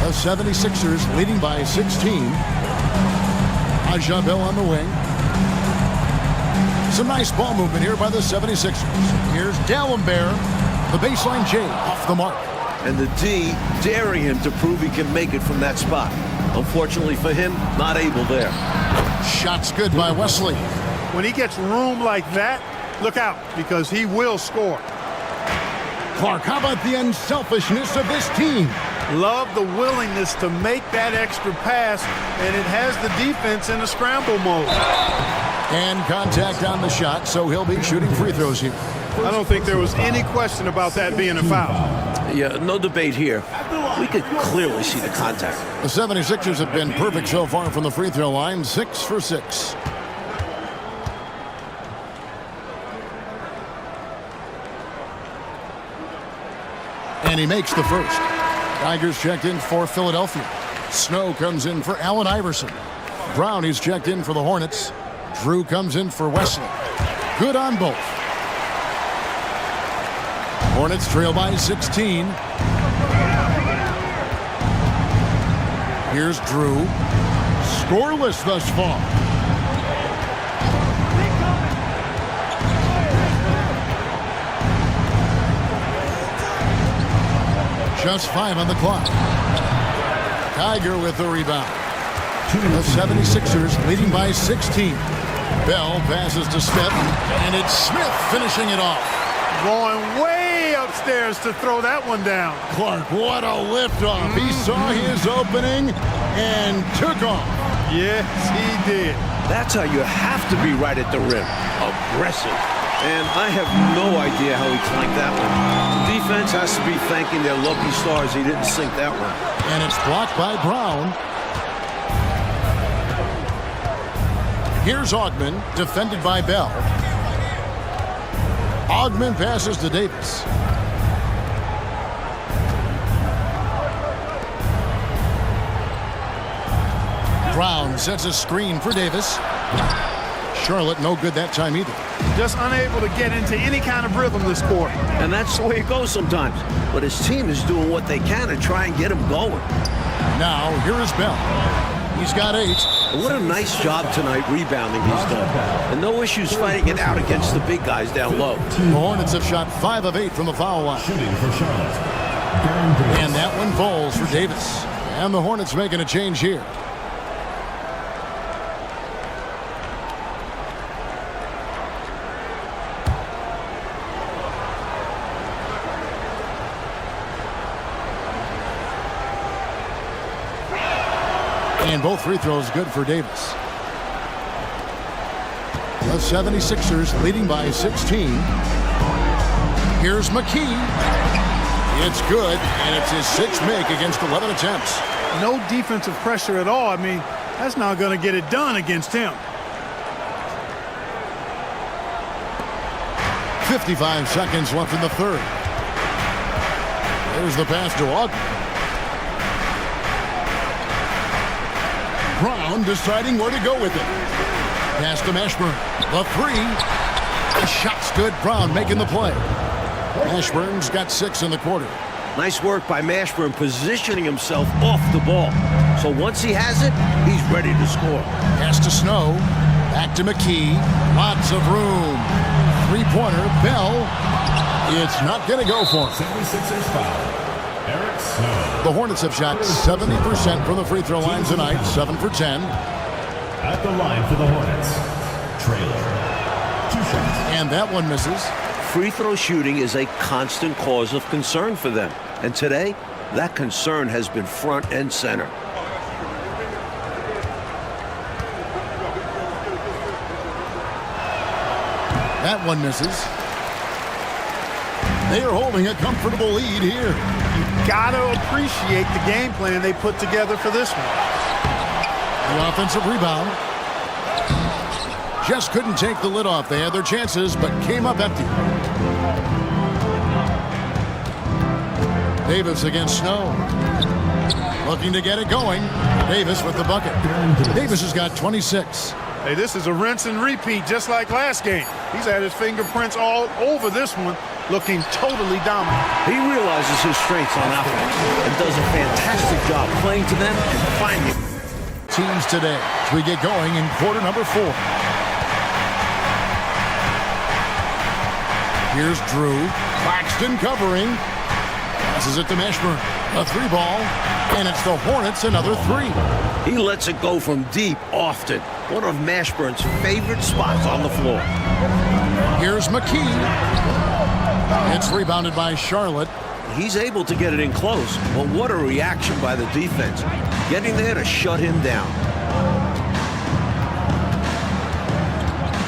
The 76ers leading by 16. Bell on the wing. Some nice ball movement here by the 76ers. Here's Dalembert. The baseline J off the mark. And the D daring him to prove he can make it from that spot. Unfortunately for him, not able there. Shot's good by Wesley. When he gets room like that, look out, because he will score. Clark, how about the unselfishness of this team? Love the willingness to make that extra pass, and it has the defense in a scramble mode. And contact on the shot, so he'll be shooting free throws here. I don't think there was any question about that being a foul. Yeah, no debate here. We could clearly see the contact. The 76ers have been perfect so far from the free throw line, 6 for 6. And he makes the first. Tigers checked in for Philadelphia. Snow comes in for Allen Iverson. Brown, he's checked in for the Hornets. Drew comes in for Wesley. Good on both. Hornets trail by 16. Here's Drew. Scoreless thus far. Just 5 on the clock. Tiger with the rebound. The 76ers leading by 16. Bell passes to Smith, and it's Smith finishing it off. Going way upstairs to throw that one down. Clark, what a liftoff. He saw his opening and took off. Yes, he did. That's how you have to be right at the rim. Aggressive. And I have no idea how he clanked that one. The defense has to be thanking their lucky stars he didn't sink that one. And it's blocked by Brown. Here's Augman, defended by Bell. Augman passes to Davis. Brown sets a screen for Davis. Charlotte no good that time either. Just unable to get into any kind of rhythm this quarter. And that's the way it goes sometimes. But his team is doing what they can to try and get him going. Now, here is Bell. He's got 8. What a nice job tonight rebounding he's done. And no issues fighting it out against the big guys down low. The Hornets have shot 5 of 8 from the foul line. Shooting for Charlotte. And that one falls for Davis. And the Hornets making a change here. And both free throws good for Davis. The 76ers leading by 16. Here's McKee. It's good, and it's his 6th make against 11 attempts. No defensive pressure at all. I mean, that's not going to get it done against him. 55 seconds left in the third. There's the pass to Augman. Brown deciding where to go with it. Pass to Mashburn. The 3. The shot's good. Brown making the play. Mashburn's got 6 in the quarter. Nice work by Mashburn positioning himself off the ball. So once he has it, he's ready to score. Pass to Snow. Back to McKee. Lots of room. 3-pointer. Bell. It's not going to go for him. 76ers foul. Eric Snow. The Hornets have shot 70% from the free throw line tonight. 7 for 10. At the line for the Hornets. Traylor. 2 shots. And that one misses. Free throw shooting is a constant cause of concern for them. And today, that concern has been front and center. That one misses. They are holding a comfortable lead here. You got to appreciate the game plan they put together for this one. The offensive rebound. Just couldn't take the lid off. They had their chances, but came up empty. Davis against Snow. Looking to get it going. Davis with the bucket. Davis has got 26. Hey, this is a rinse and repeat just like last game. He's had his fingerprints all over this one, looking totally dominant. He realizes his strengths on offense and does a fantastic job playing to them and finding teams today as we get going in quarter number 4. Here's Drew. Claxton covering. Passes it to Mashburn. A 3-ball. And it's the Hornets another 3. He lets it go from deep often. One of Mashburn's favorite spots on the floor. Here's McKee. It's rebounded by Charlotte. He's able to get it in close, but what a reaction by the defense. Getting there to shut him down.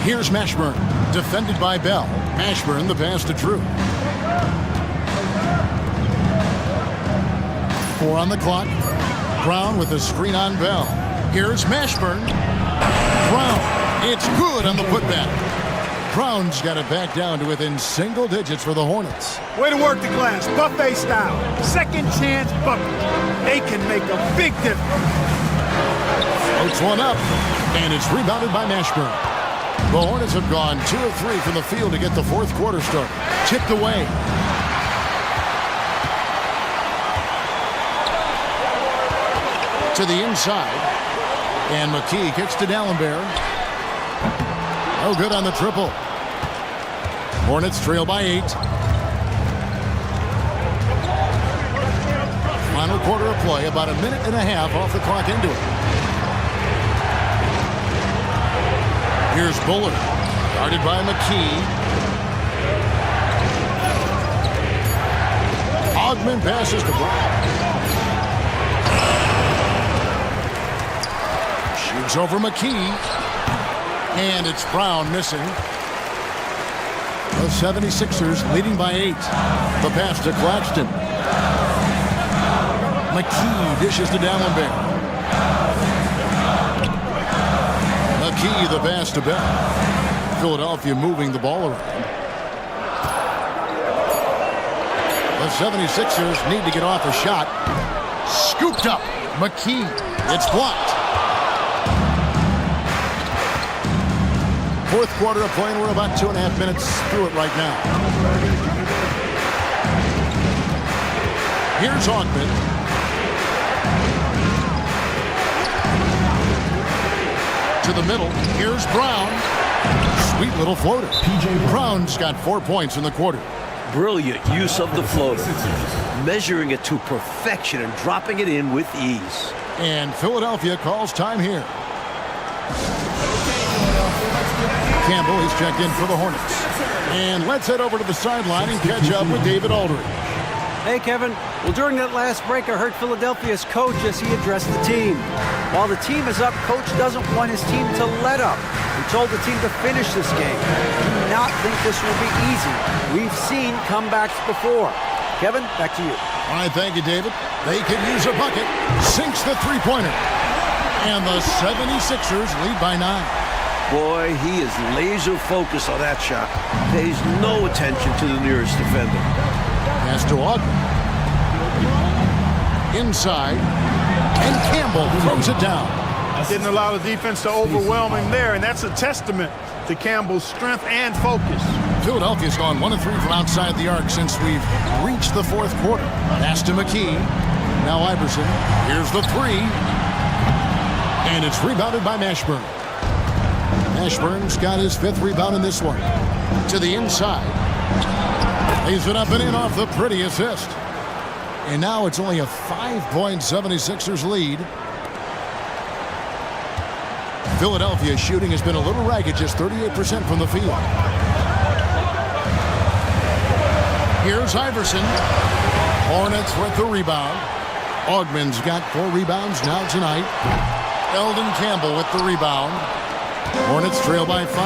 Here's Mashburn. Defended by Bell. Mashburn, the pass to Drew. 4 on the clock. Brown with the screen on Bell. Here's Mashburn. Brown. It's good on the putback. Brown's got it back down to within single digits for the Hornets. Way to work the glass, buffet style. Second chance bucket. They can make a big difference. Floats one up, and it's rebounded by Mashburn. The Hornets have gone 2 of 3 from the field to get the fourth quarter started. Chipped away. To the inside. And McKee kicks to D'Alembert. No good on the triple. Hornets trail by 8. Final quarter of play, about a minute and a half off the clock into it. Here's Bullard, guarded by McKee. Ogman passes to Brown. Shoots over McKee. And it's Brown missing. The 76ers leading by 8. The pass to Claxton. McKee dishes to D'Alembert. McKee the pass to Bell. Philadelphia moving the ball around. The 76ers need to get off a shot. Scooped up. McKee. It's blocked. Fourth quarter of play, and we're about 2.5 minutes through it right now. Here's Ogman. To the middle. Here's Brown. Sweet little floater. Brown's got 4 points in the quarter. Brilliant use of the floater. Measuring it to perfection and dropping it in with ease. And Philadelphia calls time here. Campbell, he's checked in for the Hornets. And let's head over to the sideline and catch up with David Aldridge. Hey, Kevin. Well, during that last break, I heard Philadelphia's coach as he addressed the team. While the team is up, coach doesn't want his team to let up. He told the team to finish this game. Do not think this will be easy. We've seen comebacks before. Kevin, back to you. All right, thank you, David. They can use a bucket. Sinks the three-pointer. And the 76ers lead by 9. Boy, he is laser focused on that shot. Pays no attention to the nearest defender. Pass to Ogden. Inside. And Campbell throws it down. Didn't allow the defense to overwhelm him there, and that's a testament to Campbell's strength and focus. Philadelphia's gone 1 of 3 from outside the arc since we've reached the fourth quarter. Pass to McKee. Now Iverson. Here's the 3. And it's rebounded by Mashburn. Mashburn's got his 5th rebound in this one. To the inside. Lays it up and in off the pretty assist. And now it's only a 5-point 76ers lead. Philadelphia's shooting has been a little ragged, just 38% from the field. Here's Iverson. Hornets with the rebound. Ogman's got 4 rebounds now tonight. Eldon Campbell with the rebound. Hornets trail by 5.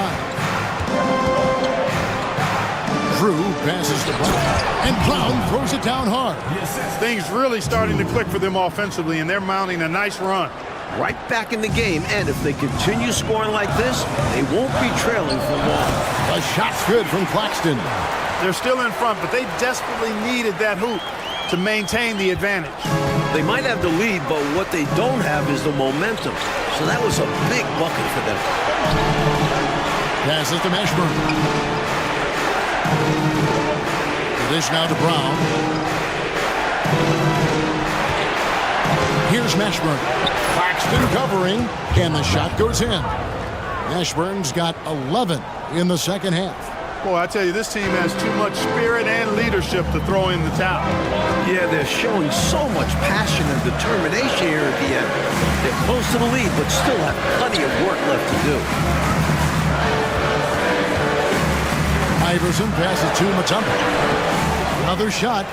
Drew passes to Brown, and Brown throws it down hard. Things really starting to click for them offensively, and they're mounting a nice run. Right back in the game, and if they continue scoring like this, they won't be trailing for long. A shot's good from Claxton. They're still in front, but they desperately needed that hoop to maintain the advantage. They might have the lead, but what they don't have is the momentum. So that was a big bucket for them. Passes to Mashburn. The dish now to Brown. Here's Mashburn. Claxton covering, and the shot goes in. Mashburn's got 11 in the second half. Boy, I tell you, this team has too much spirit and leadership to throw in the towel. Yeah, they're showing so much passion and determination here at the end. They're close to the lead, but still have plenty of work left to do. Iverson passes to Mutombo. Another shot.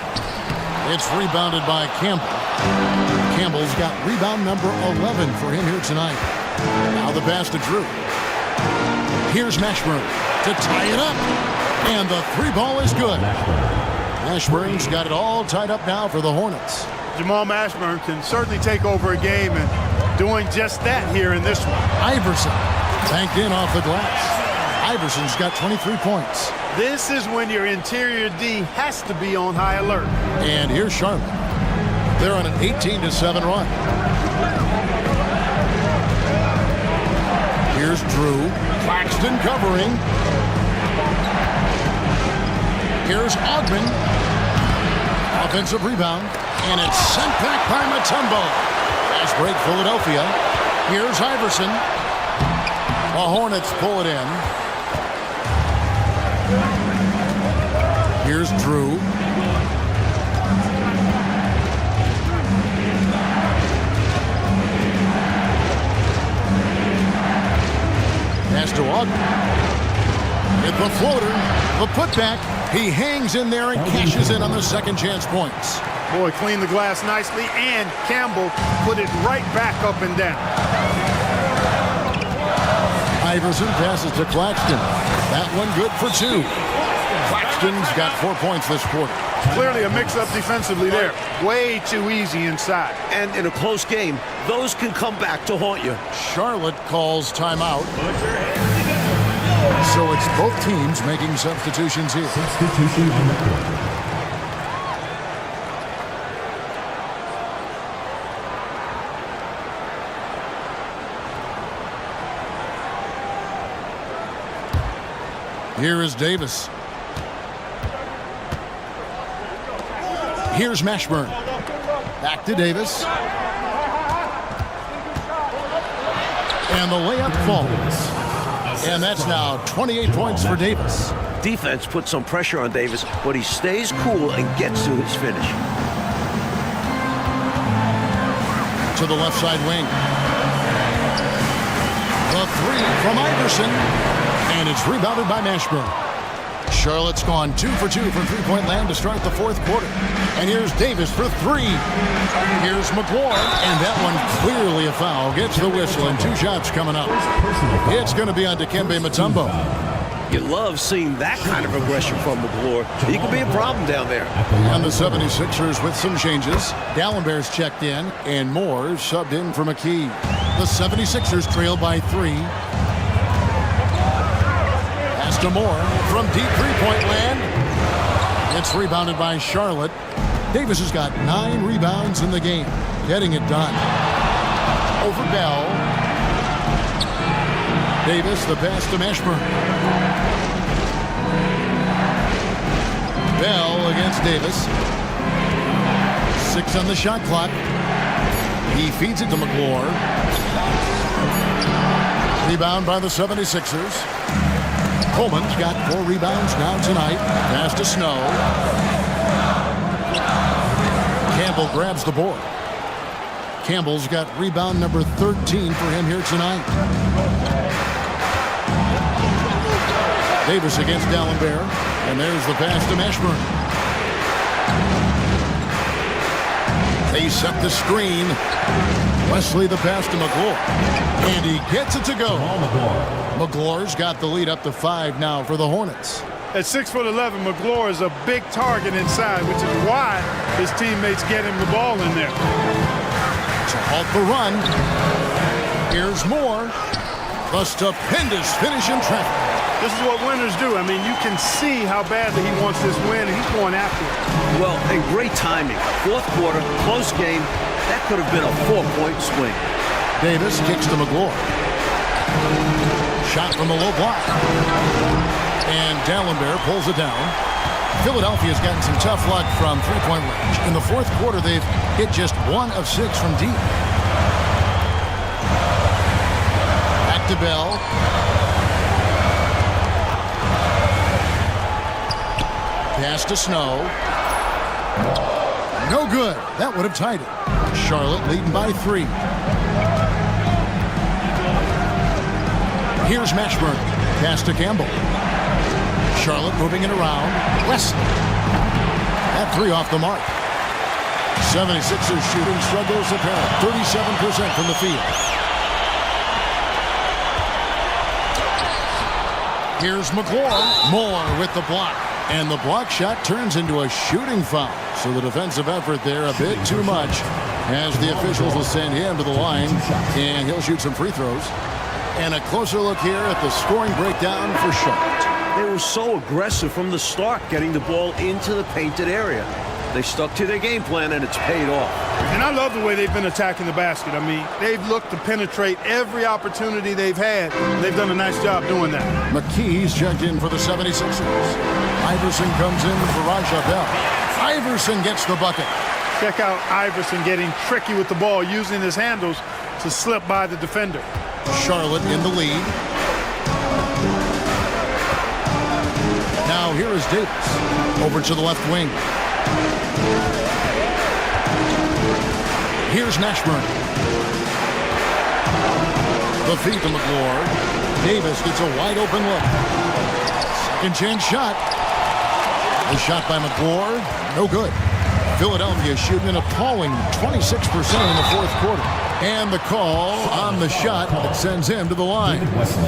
It's rebounded by Campbell. Campbell's got rebound number 11 for him here tonight. Now the pass to Drew. Here's Mashburn to tie it up. And the three ball is good. Mashburn's got it all tied up now for the Hornets. Jamal Mashburn can certainly take over a game, and doing just that here in this one. Iverson banked in off the glass. Iverson's got 23 points. This is when your interior D has to be on high alert. And here's Charlotte. They're on an 18-7 run. Here's Drew. Claxton covering. Here's Ogman. Offensive rebound. And it's sent back by Mutombo. Fast break Philadelphia. Here's Iverson. The Hornets pull it in. Here's Drew. Pass to Ogden. Hit the floater. The putback. He hangs in there and cashes in on the second chance points. Boy, cleaned the glass nicely, and Campbell put it right back up and down. Iverson passes to Claxton. That one good for two. Claxton's got 4 points this quarter. Clearly a mix-up defensively there. Way too easy inside. And in a close game, those can come back to haunt you. Charlotte calls timeout. So it's both teams making substitutions here. Substitution on the court. Here is Davis. Here's Mashburn. Back to Davis. And the layup falls. And that's now 28 points for Davis. Defense puts some pressure on Davis, but he stays cool and gets to his finish. To the left side wing. The three from Iverson. And it's rebounded by Mashburn. Charlotte's gone 2 for 2 from three-point land to start the fourth quarter. And here's Davis for three. Here's McClure. And that one clearly a foul. Gets the whistle, and 2 shots coming up. It's going to be on Dikembe Mutombo. You love seeing that kind of aggression from McClure. He could be a problem down there. And the 76ers with some changes. Gallenberg's checked in, and Moore subbed in for McKee. The 76ers trail by 3. Pass to Moore from deep three-point land. It's rebounded by Charlotte. Davis has got 9 rebounds in the game. Getting it done. Over Bell. Davis, the pass to Mashburn. Bell against Davis. 6 on the shot clock. He feeds it to McClure. Rebound by the 76ers. Coleman's got 4 rebounds now tonight. Pass to Snow. Campbell grabs the board. Campbell's got rebound number 13 for him here tonight. Davis against Dallenberg. And there's the pass to Mashburn. They set the screen. Wesley the pass to McClure. And he gets it to go. McClure's got the lead up to 5 now for the Hornets. At 6'11", McGlure is a big target inside, which is why his teammates get him the ball in there. To halt the run. Here's Moore. The stupendous finish in traffic. This is what winners do. I mean, you can see how badly he wants this win, and he's going after it. Well, and great timing. Fourth quarter, close game. That could have been a 4-point swing. Davis kicks to McGlure. Shot from the low block. And Dallenberg pulls it down. Philadelphia's gotten some tough luck from three-point range. In the fourth quarter, they've hit just 1 of 6 from deep. Back to Bell. Pass to Snow. No good. That would have tied it. Charlotte leading by 3. Here's Mashburn. Pass to Campbell. Charlotte moving it around. Wesley. That 3 off the mark. 76ers shooting struggles apparent. 37% from the field. Here's McGlure. Moore with the block. And the block shot turns into a shooting foul. So the defensive effort there a bit too much as the officials will send him to the line. And he'll shoot some free throws. And a closer look here at the scoring breakdown for Charlotte. They were so aggressive from the start, getting the ball into the painted area. They stuck to their game plan, and it's paid off. And I love the way they've been attacking the basket. I mean, they've looked to penetrate every opportunity they've had. They've done a nice job doing that. McKee's checked in for the 76ers. Iverson comes in for Raja Bell. Iverson gets the bucket. Check out Iverson getting tricky with the ball, using his handles to slip by the defender. Charlotte in the lead. Now here is Davis. Over to the left wing. Here's Mashburn. The feed to McGlure. Davis gets a wide open look. Second chance shot. The shot by McGlure. No good. Philadelphia shooting an appalling 26% in the fourth quarter. And the call on the shot that sends him to the line.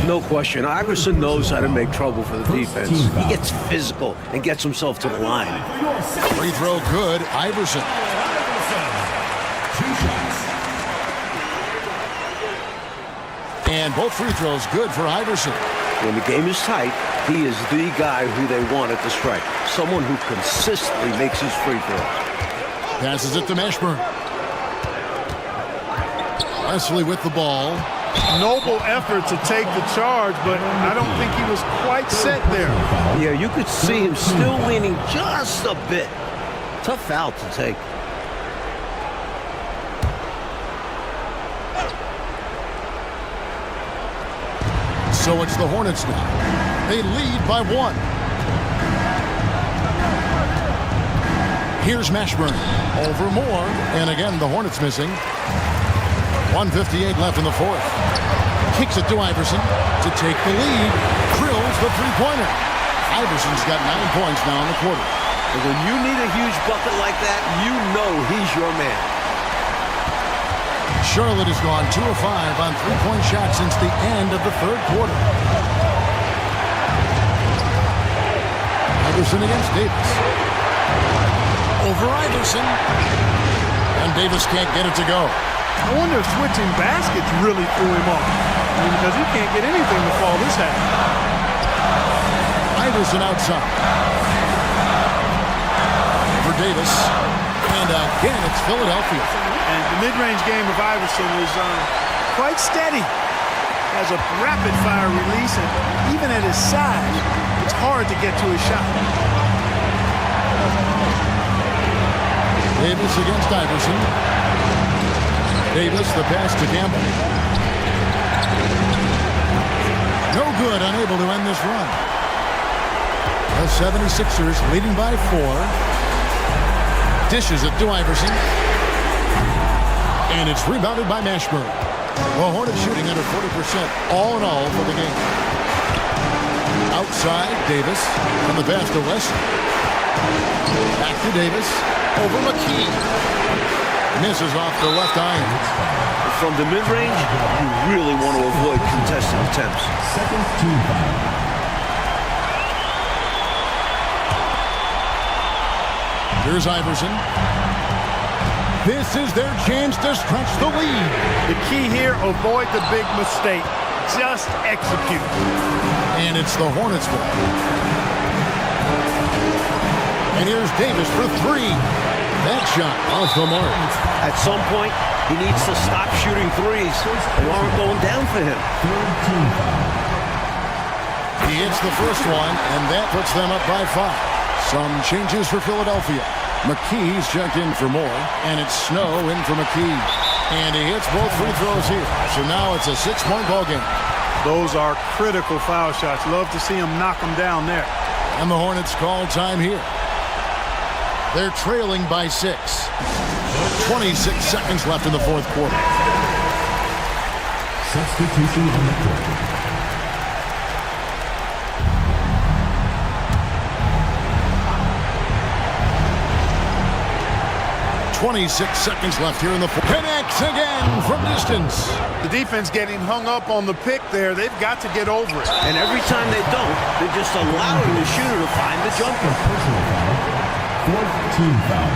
No question. Iverson knows how to make trouble for the defense. He gets physical and gets himself to the line. Free throw good. Iverson. And both free throws good for Iverson. When the game is tight, he is the guy who they want at the strike. Someone who consistently makes his free throws. Passes it to Mashburn. Wesley with the ball. Noble effort to take the charge, but I don't think he was quite set there. Yeah, you could see him still leaning just a bit. Tough foul to take. So it's the Hornets now. They lead by 1. Here's Mashburn. Over Moore. And again, the Hornets missing. 1:58 left in the fourth. Kicks it to Iverson to take the lead. Drills the three-pointer. Iverson's got 9 points now in the quarter. And when you need a huge bucket like that, you know he's your man. Charlotte has gone 2 of 5 on three-point shots since the end of the third quarter. Iverson against Davis. Over Iverson. And Davis can't get it to go. I wonder if switching baskets really threw him off. I mean, because he can't get anything to fall this half. Iverson outside. For Davis. And again, it's Philadelphia. And the mid-range game of Iverson is quite steady. Has a rapid-fire release, and even at his size, it's hard to get to his shot. Davis against Iverson. Davis, the pass to Campbell. No good, unable to end this run. The 76ers leading by 4. Dishes it to Iverson. And it's rebounded by Mashburn. The Hornets shooting under 40% all in all for the game. Outside, Davis. From the pass to Wesley. Back to Davis. Over McKee. Misses off the left iron. From the mid-range, you really want to avoid contested attempts. Second team foul. Here's Iverson. This is their chance to stretch the lead. The key here, avoid the big mistake. Just execute. And it's the Hornets ball. And here's Davis for three. That shot off the mark. At some point, he needs to stop shooting threes. They aren't going down for him. He hits the first one, and that puts them up by 5. Some changes for Philadelphia. McKee's checked in for more, and it's Snow in for McKee. And he hits both free throws here. So now it's a 6-point ball game. Those are critical foul shots. Love to see him knock them down there. And the Hornets call time here. They're trailing by 6. 26 seconds left in the fourth quarter. Substitution on the court. 26 seconds left here in the fourth. Connects again from distance. The defense getting hung up on the pick there. They've got to get over it. And every time they don't, they're just allowing the shooter to find the jumper. Personal foul. Fourth team foul.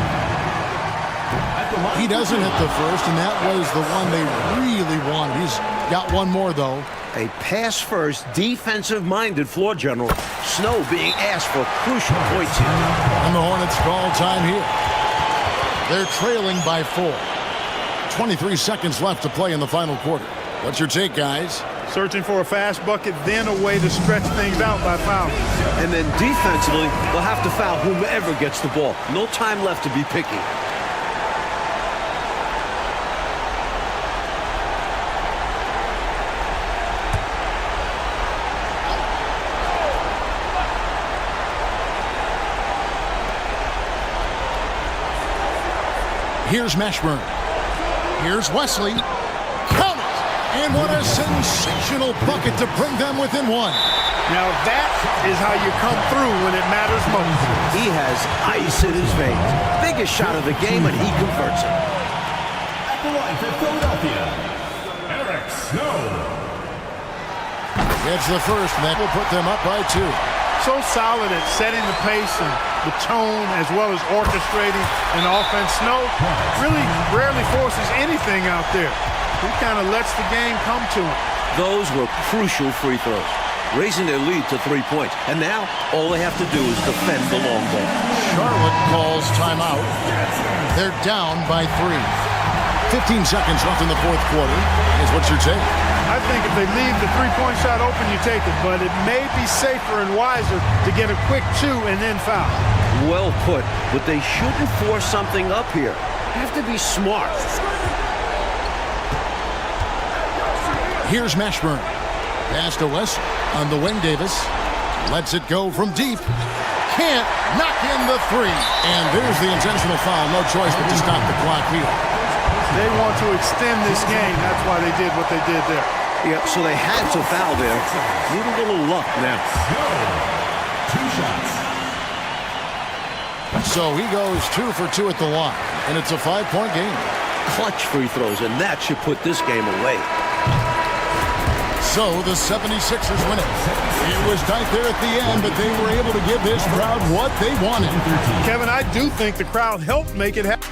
He doesn't hit the first, and that was the one they really wanted. He's got one more, though. A pass-first, defensive-minded floor general. Snow being asked for crucial points here. And the Hornets call time here. They're trailing by 4. 23 seconds left to play in the final quarter. What's your take, guys? Searching for a fast bucket, then a way to stretch things out by fouling. And then defensively, they'll have to foul whomever gets the ball. No time left to be picky. Here's Mashburn. Here's Wesley. Count it! And what a sensational bucket to bring them within 1. Now that is how you come through when it matters most. He has ice in his veins. Biggest shot of the game, and he converts it. At the line for Philadelphia, Eric Snow. Gets the first, and that will put them up by 2. So solid at setting the pace and the tone, as well as orchestrating an offense. Snow really rarely forces anything out there. He kind of lets the game come to him. Those were crucial free throws, raising their lead to 3 points. And now, all they have to do is defend the long ball. Charlotte calls timeout. They're down by 3. 15 seconds left in the fourth quarter. Is what your take? I think if they leave the three-point shot open, you take it. But it may be safer and wiser to get a quick 2 and then foul. Well put, but they shouldn't force something up here. Have to be smart. Here's Mashburn. Pass to West on the wing. Davis lets it go from deep. Can't knock in the 3. And there's the intentional foul. No choice but to stop the clock here. They want to extend this game. That's why they did what they did there. Yep, so they had to foul there. Need a little luck now. 2 shots. So he goes 2 for 2 at the line. And it's a 5-point game. Clutch free throws, and that should put this game away. So the 76ers win it. It was tight there at the end, but they were able to give this crowd what they wanted. Kevin, I do think the crowd helped make it happen.